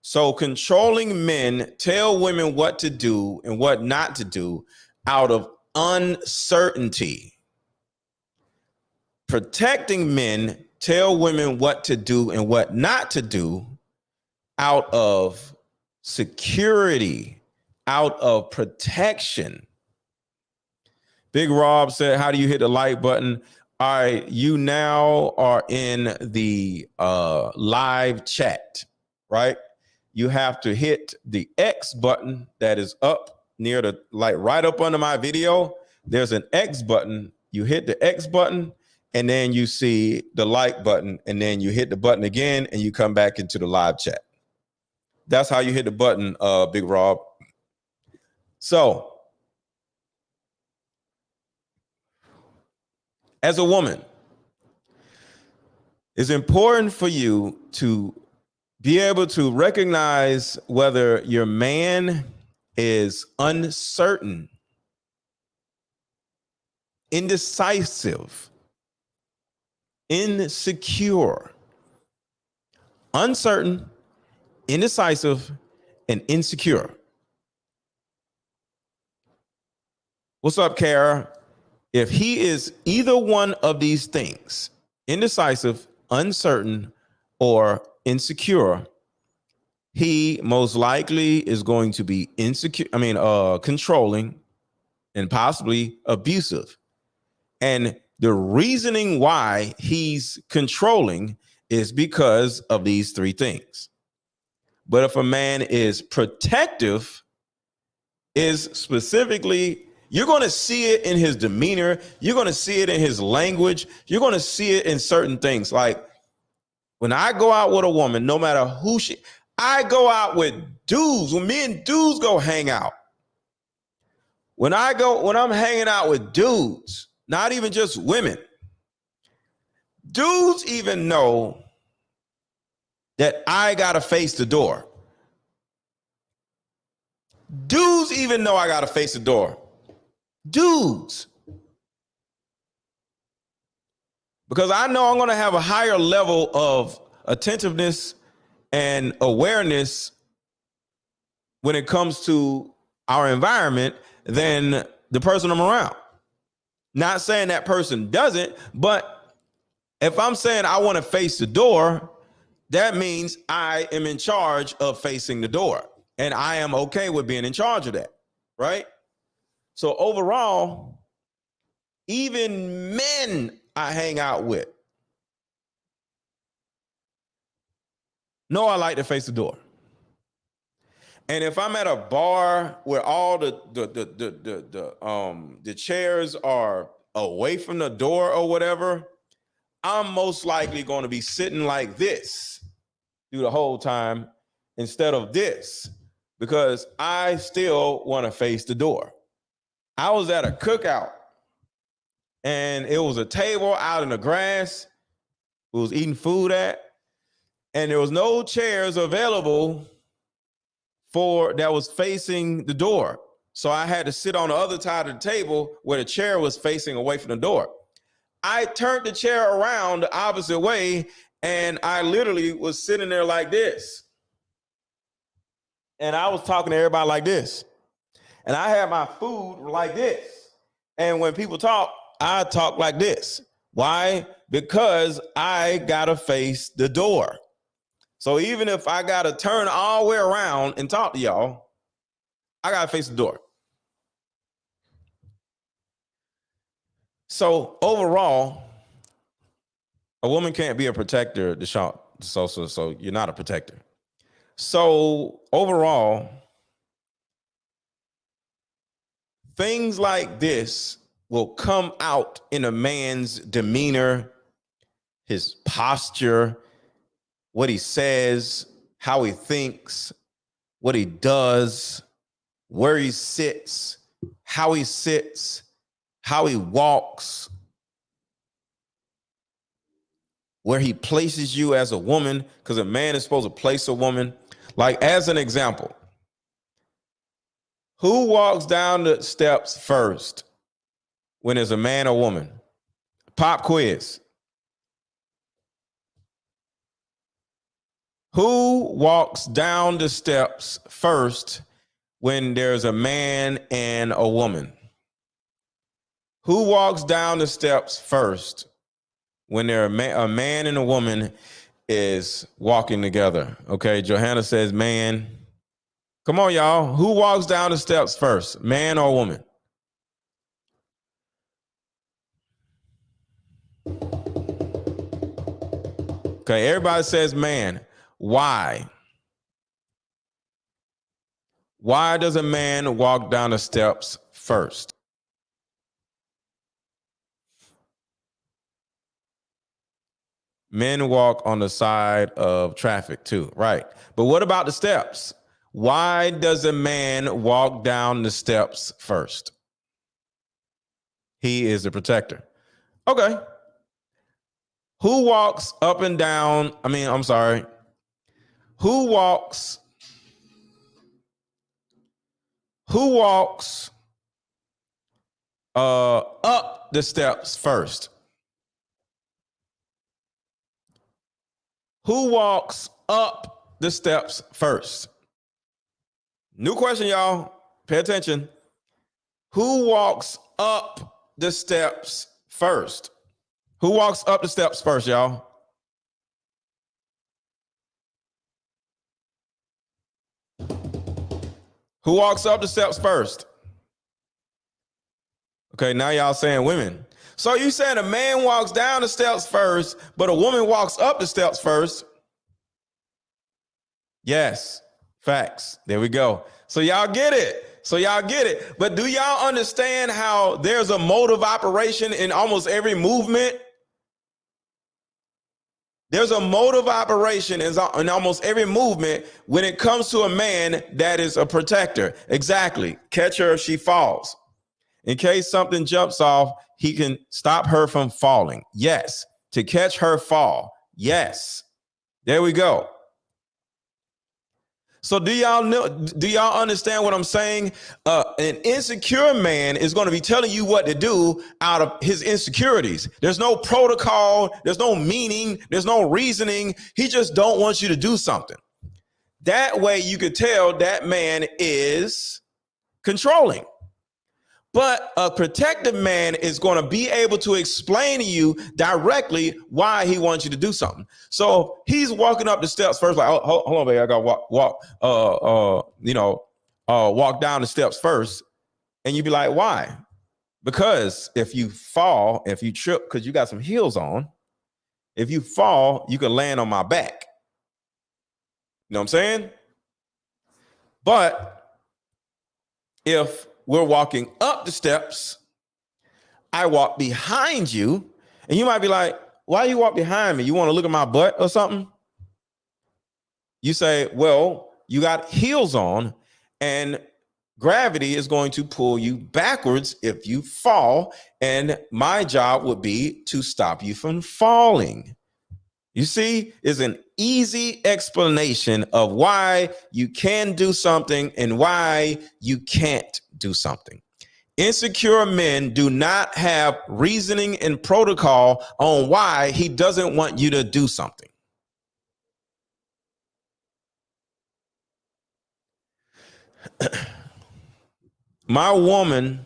So controlling men tell women what to do and what not to do out of uncertainty. Protecting men tell women what to do and what not to do out of security, out of protection. Big Rob said, how do you hit the like button? All right, you now are in the live chat, right? You have to hit the X button that is up near the, like right up under my video. There's an X button. You hit the X button and then you see the like button and then you hit the button again and you come back into the live chat. That's how you hit the button, Big Rob. So, as a woman, it's important for you to be able to recognize whether your man is uncertain, indecisive, insecure, uncertain, indecisive, and insecure. What's up, Kara? If he is either one of these things, indecisive, uncertain, or insecure, he most likely is going to be controlling and possibly abusive. And the reasoning why he's controlling is because of these three things. But if a man is protective, is specifically, you're going to see it in his demeanor. You're going to see it in his language. You're going to see it in certain things. Like when I go out with a woman, no matter who I go out with dudes. When me and dudes go hang out. When I'm hanging out with dudes, not even just women, dudes even know that I got to face the door. Dudes even know I got to face the door. Dudes. Because I know I'm going to have a higher level of attentiveness and awareness when it comes to our environment than the person I'm around. Not saying that person doesn't, but if I'm saying I want to face the door, that means I am in charge of facing the door. And I am okay with being in charge of that, right? So overall, even men I hang out with know I like to face the door. And if I'm at a bar where all the chairs are away from the door or whatever, I'm most likely going to be sitting like this through the whole time instead of this, because I still want to face the door. I was at a cookout and it was a table out in the grass. We was eating food at, and there was no chairs available that was facing the door. So I had to sit on the other side of the table where the chair was facing away from the door. I turned the chair around the opposite way, and I literally was sitting there like this. And I was talking to everybody like this. And I had my food like this. And when people talk, I talk like this. Why? Because I gotta face the door. So even if I gotta turn all the way around and talk to y'all, I gotta face the door. So overall, a woman can't be a protector, Deshaun. So you're not a protector. So overall, things like this will come out in a man's demeanor, his posture, what he says, how he thinks, what he does, where he sits, how he sits, how he walks, where he places you as a woman, because a man is supposed to place a woman. Like, as an example, who walks down the steps first when there's a man or woman? Pop quiz. Who walks down the steps first when there's a man and a woman? Who walks down the steps first when a man and a woman is walking together? Okay, Johanna says man. Come on, y'all. Who walks down the steps first, man or woman? Okay, everybody says man. Why? Why does a man walk down the steps first? Men walk on the side of traffic too, right? But what about the steps? Why does a man walk down the steps first? He is the protector. Okay. Who walks up and down? Who walks up the steps first? Who walks up the steps first? New question, y'all. Pay attention. Who walks up the steps first? Who walks up the steps first, y'all? Who walks up the steps first? Okay, now y'all saying women. So you saying a man walks down the steps first, but a woman walks up the steps first? Yes, facts. There we go. So y'all get it. But do y'all understand how there's a mode of operation in almost every movement? There's a mode of operation in almost every movement when it comes to a man that is a protector. Exactly. Catch her if she falls. In case something jumps off, he can stop her from falling. Yes. To catch her fall. Yes. There we go. So do y'all understand what I'm saying? An insecure man is going to be telling you what to do out of his insecurities. There's no protocol, there's no meaning, there's no reasoning. He just don't want you to do something. That way you could tell that man is controlling. But a protective man is going to be able to explain to you directly why he wants you to do something. So he's walking up the steps first, like, hold on, baby, I got to walk down the steps first. And you'd be like, why? Because if you fall, if you trip, because you got some heels on, if you fall, you can land on my back. You know what I'm saying? But if we're walking up the steps, I walk behind you, and you might be like, why you walk behind me? You want to look at my butt or something? You say, well, you got heels on, and gravity is going to pull you backwards if you fall, and my job would be to stop you from falling. You see, it's an easy explanation of why you can do something and why you can't do something. Insecure men do not have reasoning and protocol on why he doesn't want you to do something. My woman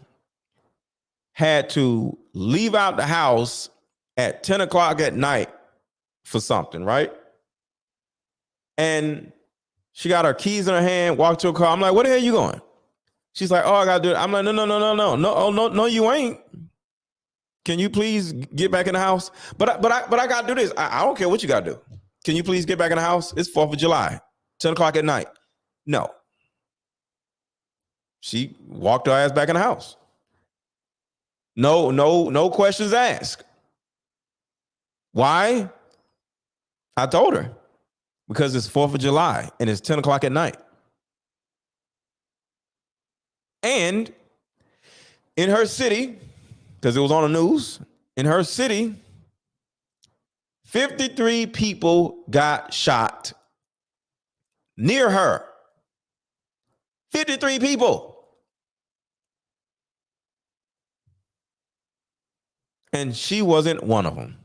had to leave out the house at 10 o'clock at night for something, right? And she got her keys in her hand, walked to her car. I'm like, where the hell are you going? She's like, oh, I gotta do it. I'm like, no, you ain't. Can you please get back in the house? But I gotta do this. I don't care what you gotta do. Can you please get back in the house? It's 4th of July, 10 o'clock at night. No. She walked her ass back in the house. No questions asked. Why? I told her. Because it's 4th of July and it's 10 o'clock at night. And In her city, because it was on the news, in her city, 53 people got shot near her. 53 people. And she wasn't one of them.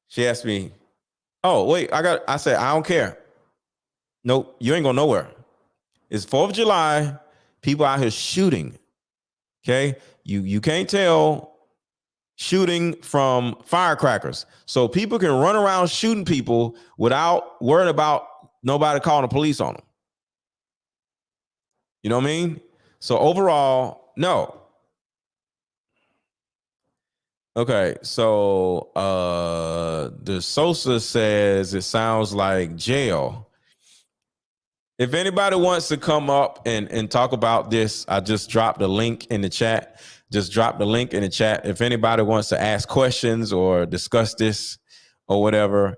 She asked me, oh, wait, I said, I don't care. Nope, you ain't going nowhere. It's 4th of July. People out here shooting. Okay? You can't tell shooting from firecrackers. So people can run around shooting people without worrying about nobody calling the police on them. You know what I mean? So overall, no. Okay, so the Sosa says it sounds like jail. If anybody wants to come up and talk about this, I just dropped a link in the chat. If anybody wants to ask questions or discuss this or whatever.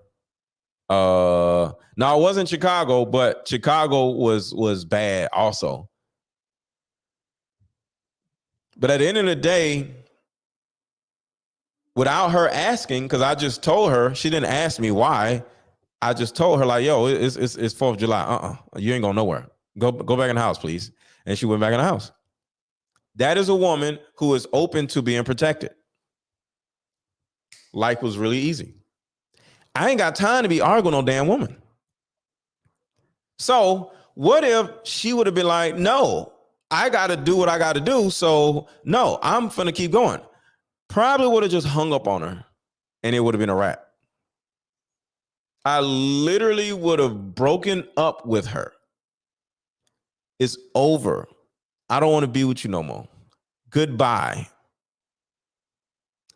No, it wasn't Chicago, but Chicago was bad also. But at the end of the day, without her asking, because I just told her, she didn't ask me why. I just told her, like, yo, it's 4th of July. You ain't going nowhere. Go back in the house, please. And she went back in the house. That is a woman who is open to being protected. Life was really easy. I ain't got time to be arguing no damn woman. So what if she would have been like, no, I got to do what I got to do. So no, I'm finna keep going. Probably would have just hung up on her and it would have been a wrap. I literally would have broken up with her. It's over. I don't want to be with you no more. Goodbye.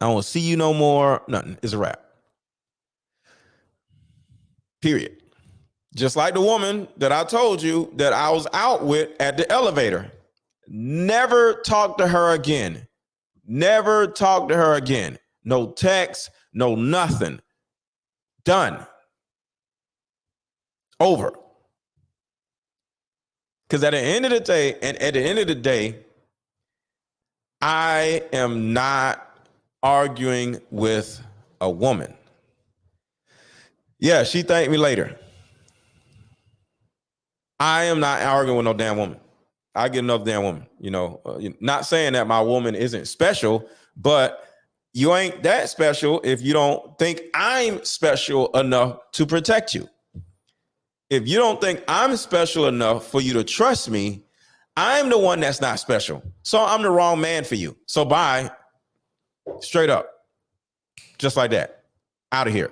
I don't want to see you no more. Nothing. It's a wrap. Period. Just like the woman that I told you that I was out with at the elevator. Never talk to her again. Never talk to her again. No text, no nothing. Done. Over. Because at the end of the day, I am not arguing with a woman. Yeah, she thanked me later. I am not arguing with no damn woman. I get another damn woman. Not saying that my woman isn't special, but you ain't that special if you don't think I'm special enough to protect you. If you don't think I'm special enough for you to trust me, I'm the one that's not special. So I'm the wrong man for you. So bye. Straight up. Just like that. Out of here.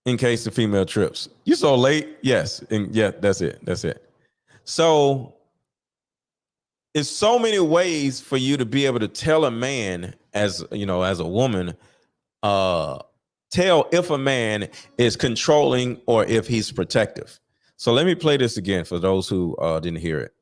In case the female trips. You so late? Yes. And yeah, that's it. So it's so many ways for you to be able to tell a man as a woman, tell if a man is controlling or if he's protective. So let me play this again for those who didn't hear it.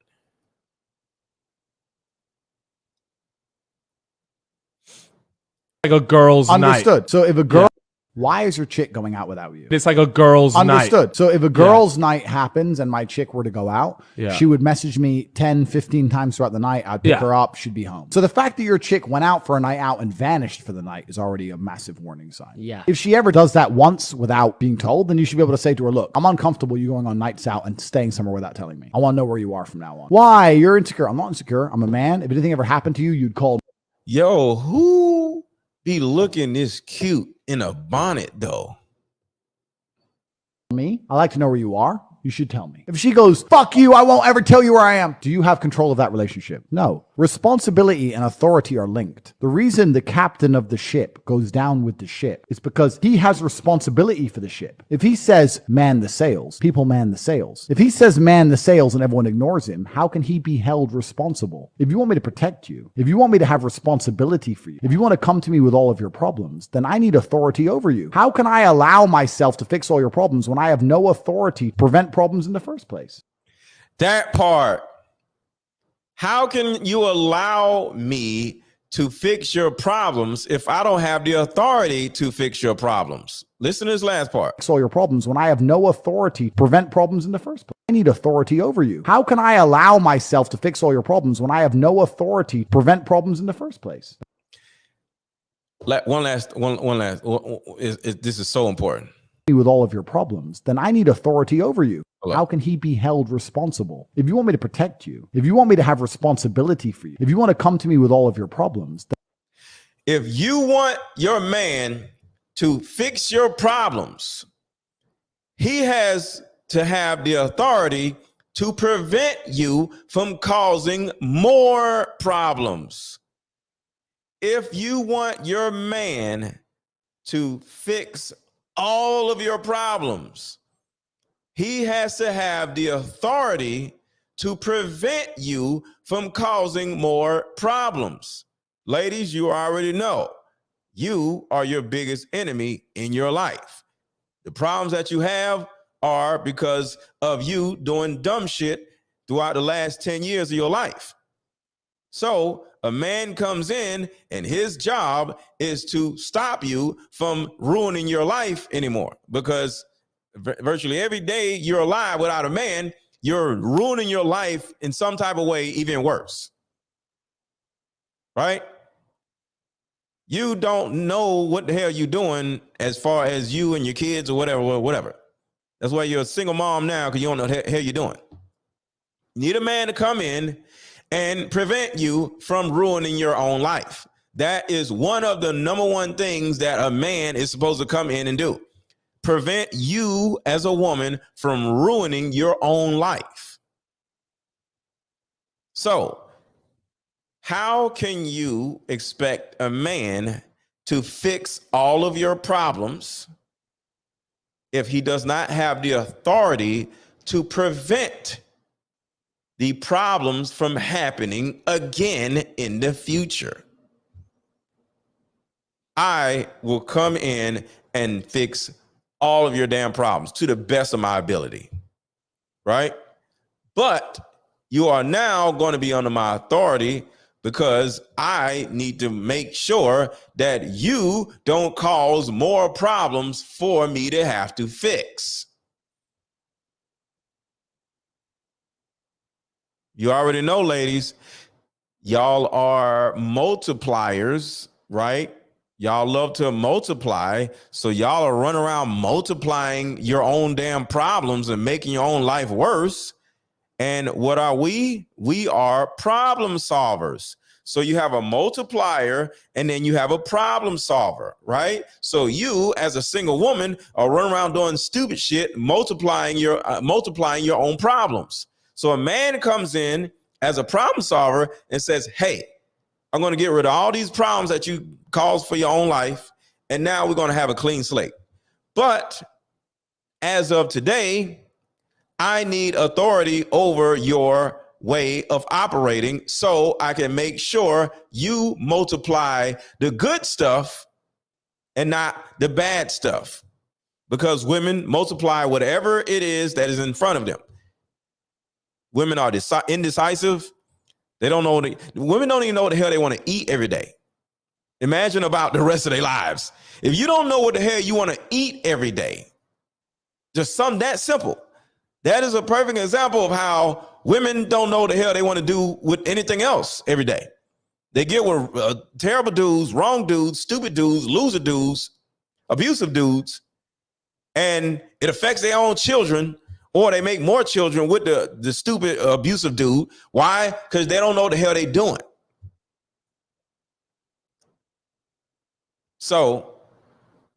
Like a girl's Understood. night. So if a girl, why is your chick going out without you? It's like a girl's night. Understood. So if a girl's night happens and my chick were to go out, she would message me 10, 15 times throughout the night. I'd pick her up. She'd be home. So the fact that your chick went out for a night out and vanished for the night is already a massive warning sign. Yeah. If she ever does that once without being told, then you should be able to say to her, look, I'm uncomfortable you going on nights out and staying somewhere without telling me. I want to know where you are from now on. Why? You're insecure. I'm not insecure. I'm a man. If anything ever happened to you, you'd call me. Yo, who be looking this cute in a bonnet though? Me. I like to know where you are. You should tell me. If she goes, fuck you, I won't ever tell you where I am. Do you have control of that relationship? No. Responsibility and authority are linked. The reason the captain of the ship goes down with the ship is because he has responsibility for the ship. If he says, man the sails, people man the sails. If he says, man the sails, and everyone ignores him, how can he be held responsible? If you want me to protect you, if you want me to have responsibility for you, if you want to come to me with all of your problems, then I need authority over you. How can I allow myself to fix all your problems when I have no authority to prevent problems in the first place? That part. How can you allow me to fix your problems if I don't have the authority to fix your problems? Listen to this last part. Fix all your problems when I have no authority to prevent problems in the first place. I need authority over you. How can I allow myself to fix all your problems when I have no authority to prevent problems in the first place? One last. This is so important. With all of your problems, then I need authority over you. Hello. How can he be held responsible? If you want me to protect you, if you want me to have responsibility for you, if you want to come to me with all of your problems, if you want your man to fix your problems, he has to have the authority to prevent you from causing more problems. If you want your man to fix all of your problems, he has to have the authority to prevent you from causing more problems. Ladies, you already know you are your biggest enemy in your life. The problems that you have are because of you doing dumb shit throughout the last 10 years of your life. So a man comes in and his job is to stop you from ruining your life anymore, because virtually every day you're alive without a man, you're ruining your life in some type of way, even worse. Right? You don't know what the hell you're doing as far as you and your kids or whatever. That's why you're a single mom now, because you don't know what the hell you're doing. You need a man to come in and prevent you from ruining your own life. That is one of the number one things that a man is supposed to come in and do. Prevent you as a woman from ruining your own life. So, how can you expect a man to fix all of your problems if he does not have the authority to prevent the problems from happening again in the future? I will come in and fix all of your damn problems to the best of my ability, right? But you are now going to be under my authority, because I need to make sure that you don't cause more problems for me to have to fix. You already know, ladies, y'all are multipliers, right? Y'all love to multiply. So y'all are running around multiplying your own damn problems and making your own life worse. And what are we? We are problem solvers. So you have a multiplier and then you have a problem solver, right? So you, as a single woman, are running around doing stupid shit, multiplying your own problems. So a man comes in as a problem solver and says, hey, I'm going to get rid of all these problems that you caused for your own life, and now we're going to have a clean slate. But as of today, I need authority over your way of operating so I can make sure you multiply the good stuff and not the bad stuff, because women multiply whatever it is that is in front of them. Women are indecisive. They don't know. Women don't even know what the hell they want to eat every day. Imagine about the rest of their lives. If you don't know what the hell you want to eat every day, just something that simple. That is a perfect example of how women don't know what the hell they want to do with anything else every day. They get with terrible dudes, wrong dudes, stupid dudes, loser dudes, abusive dudes, and it affects their own children, or they make more children with the stupid abusive dude. Why? Because they don't know what the hell they doing. So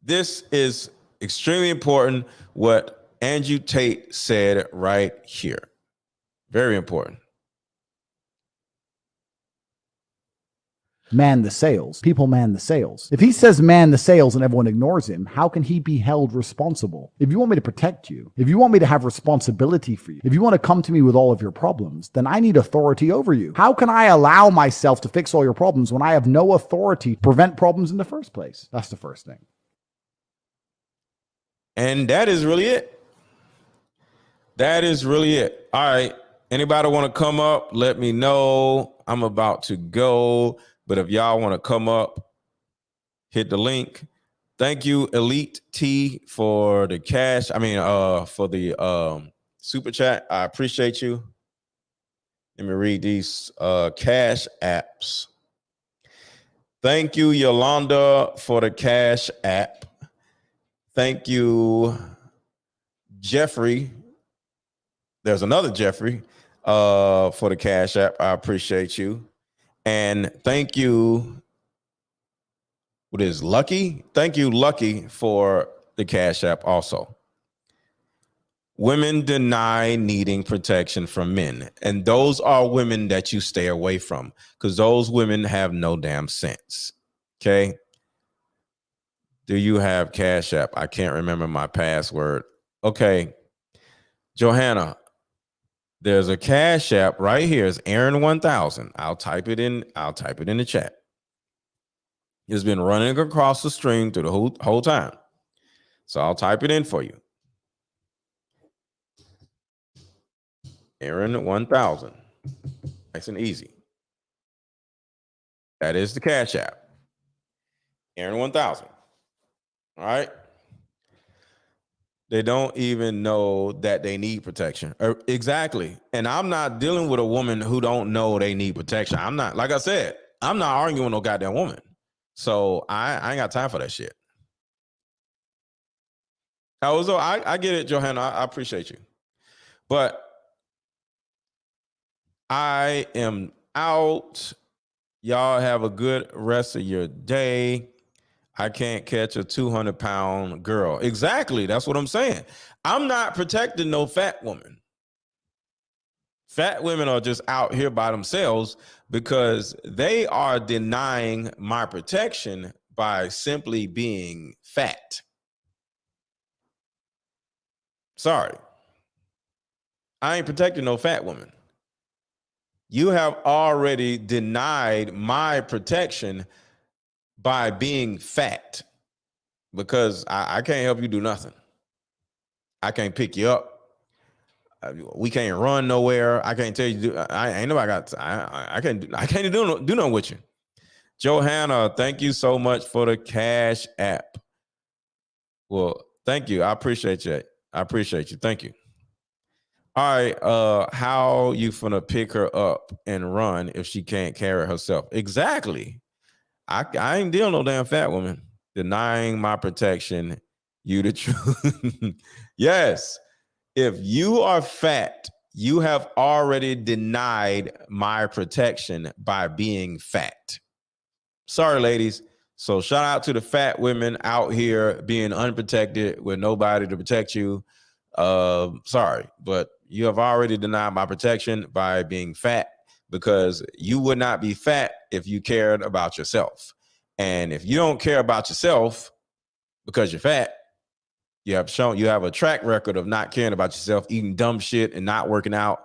this is extremely important, what Andrew Tate said right here. Very important. Man the sales. People man the sales. If he says man the sales and everyone ignores him, how can he be held responsible? If you want me to protect you, if you want me to have responsibility for you, if you want to come to me with all of your problems, then I need authority over you. How can I allow myself to fix all your problems when I have no authority to prevent problems in the first place? That's the first thing. And that is really it. That is really it. All right. Anybody want to come up? Let me know. I'm about to go. But if y'all want to come up, hit the link. Thank you, Elite T, for the cash. For the super chat. I appreciate you. Let me read these cash apps. Thank you, Yolanda, for the cash app. Thank you, Jeffrey. There's another Jeffrey for the cash app. I appreciate you. And thank you. What is Lucky? Thank you, Lucky, for the cash app also. Women deny needing protection from men. And those are women that you stay away from because those women have no damn sense. Okay. Do you have Cash App? I can't remember my password. Okay. Johanna, there's a Cash App right here. It's Aaron 1000. I'll type it in the chat. It's been running across the stream through the whole time. So I'll type it in for you. Aaron 1000. Nice and easy. That is the Cash App. Aaron 1000. All right. They don't even know that they need protection. Exactly. And I'm not dealing with a woman who don't know they need protection. I'm not, like I said, I'm not arguing with no goddamn woman. So I ain't got time for that shit. I get it, Johanna. I appreciate you. But I am out. Y'all have a good rest of your day. I can't catch a 200-pound girl. Exactly. That's what I'm saying. I'm not protecting no fat woman. Fat women are just out here by themselves because they are denying my protection by simply being fat. Sorry. I ain't protecting no fat woman. You have already denied my protection by being fat because I can't help you do nothing. I can't pick you up. We can't run nowhere. I can't tell you. I ain't nobody got. I can't do nothing with you. Johanna, thank you so much for the Cash App. Well, thank you. I appreciate you. Thank you. All right. How you finna pick her up and run if she can't carry herself? Exactly. I ain't dealing no damn fat woman. Denying my protection. You the truth. Yes. If you are fat, you have already denied my protection by being fat. Sorry, ladies. So shout out to the fat women out here being unprotected with nobody to protect you. Sorry, but you have already denied my protection by being fat because you would not be fat if you cared about yourself. And if you don't care about yourself because you're fat, you have a track record of not caring about yourself, eating dumb shit and not working out.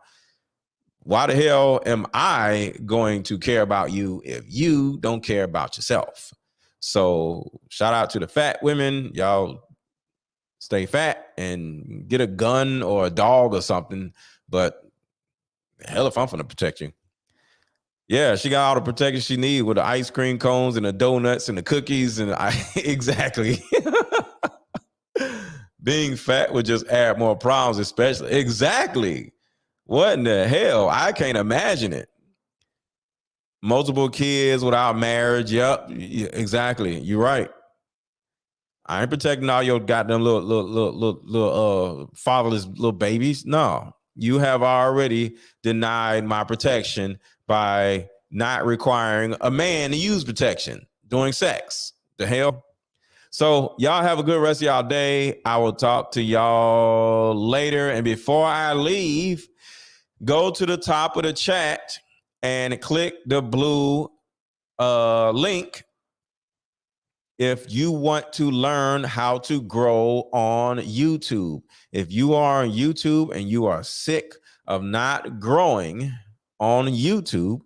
Why the hell am I going to care about you if you don't care about yourself? So shout out to the fat women. Y'all stay fat and get a gun or a dog or something. But hell if I'm going to protect you. Yeah, she got all the protection she needs with the ice cream cones and the donuts and the cookies. And exactly. Being fat would just add more problems, especially. Exactly. What in the hell? I can't imagine it. Multiple kids without marriage. Yep. Exactly. You're right. I ain't protecting all your goddamn little fatherless little babies. No. You have already denied my protection by not requiring a man to use protection during sex. The hell? So y'all have a good rest of y'all day. I will talk to y'all later. And before I leave, go to the top of the chat and click the blue link if you want to learn how to grow on YouTube. If you are on YouTube and you are sick of not growing on YouTube,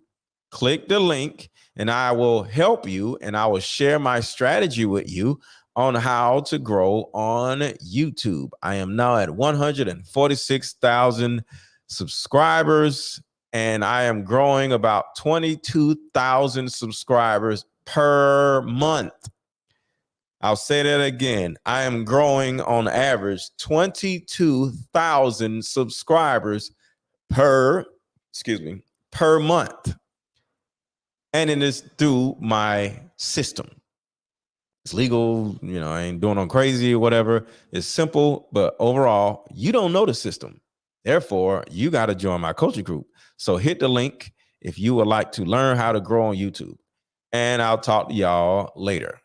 click the link and I will help you and I will share my strategy with you on how to grow on YouTube. I am now at 146,000 subscribers and I am growing about 22,000 subscribers per month. I'll say that again. I am growing on average 22,000 subscribers per month. And it is through my system. It's legal, I ain't doing no crazy or whatever. It's simple, but overall, you don't know the system. Therefore, you got to join my coaching group. So hit the link if you would like to learn how to grow on YouTube. And I'll talk to y'all later.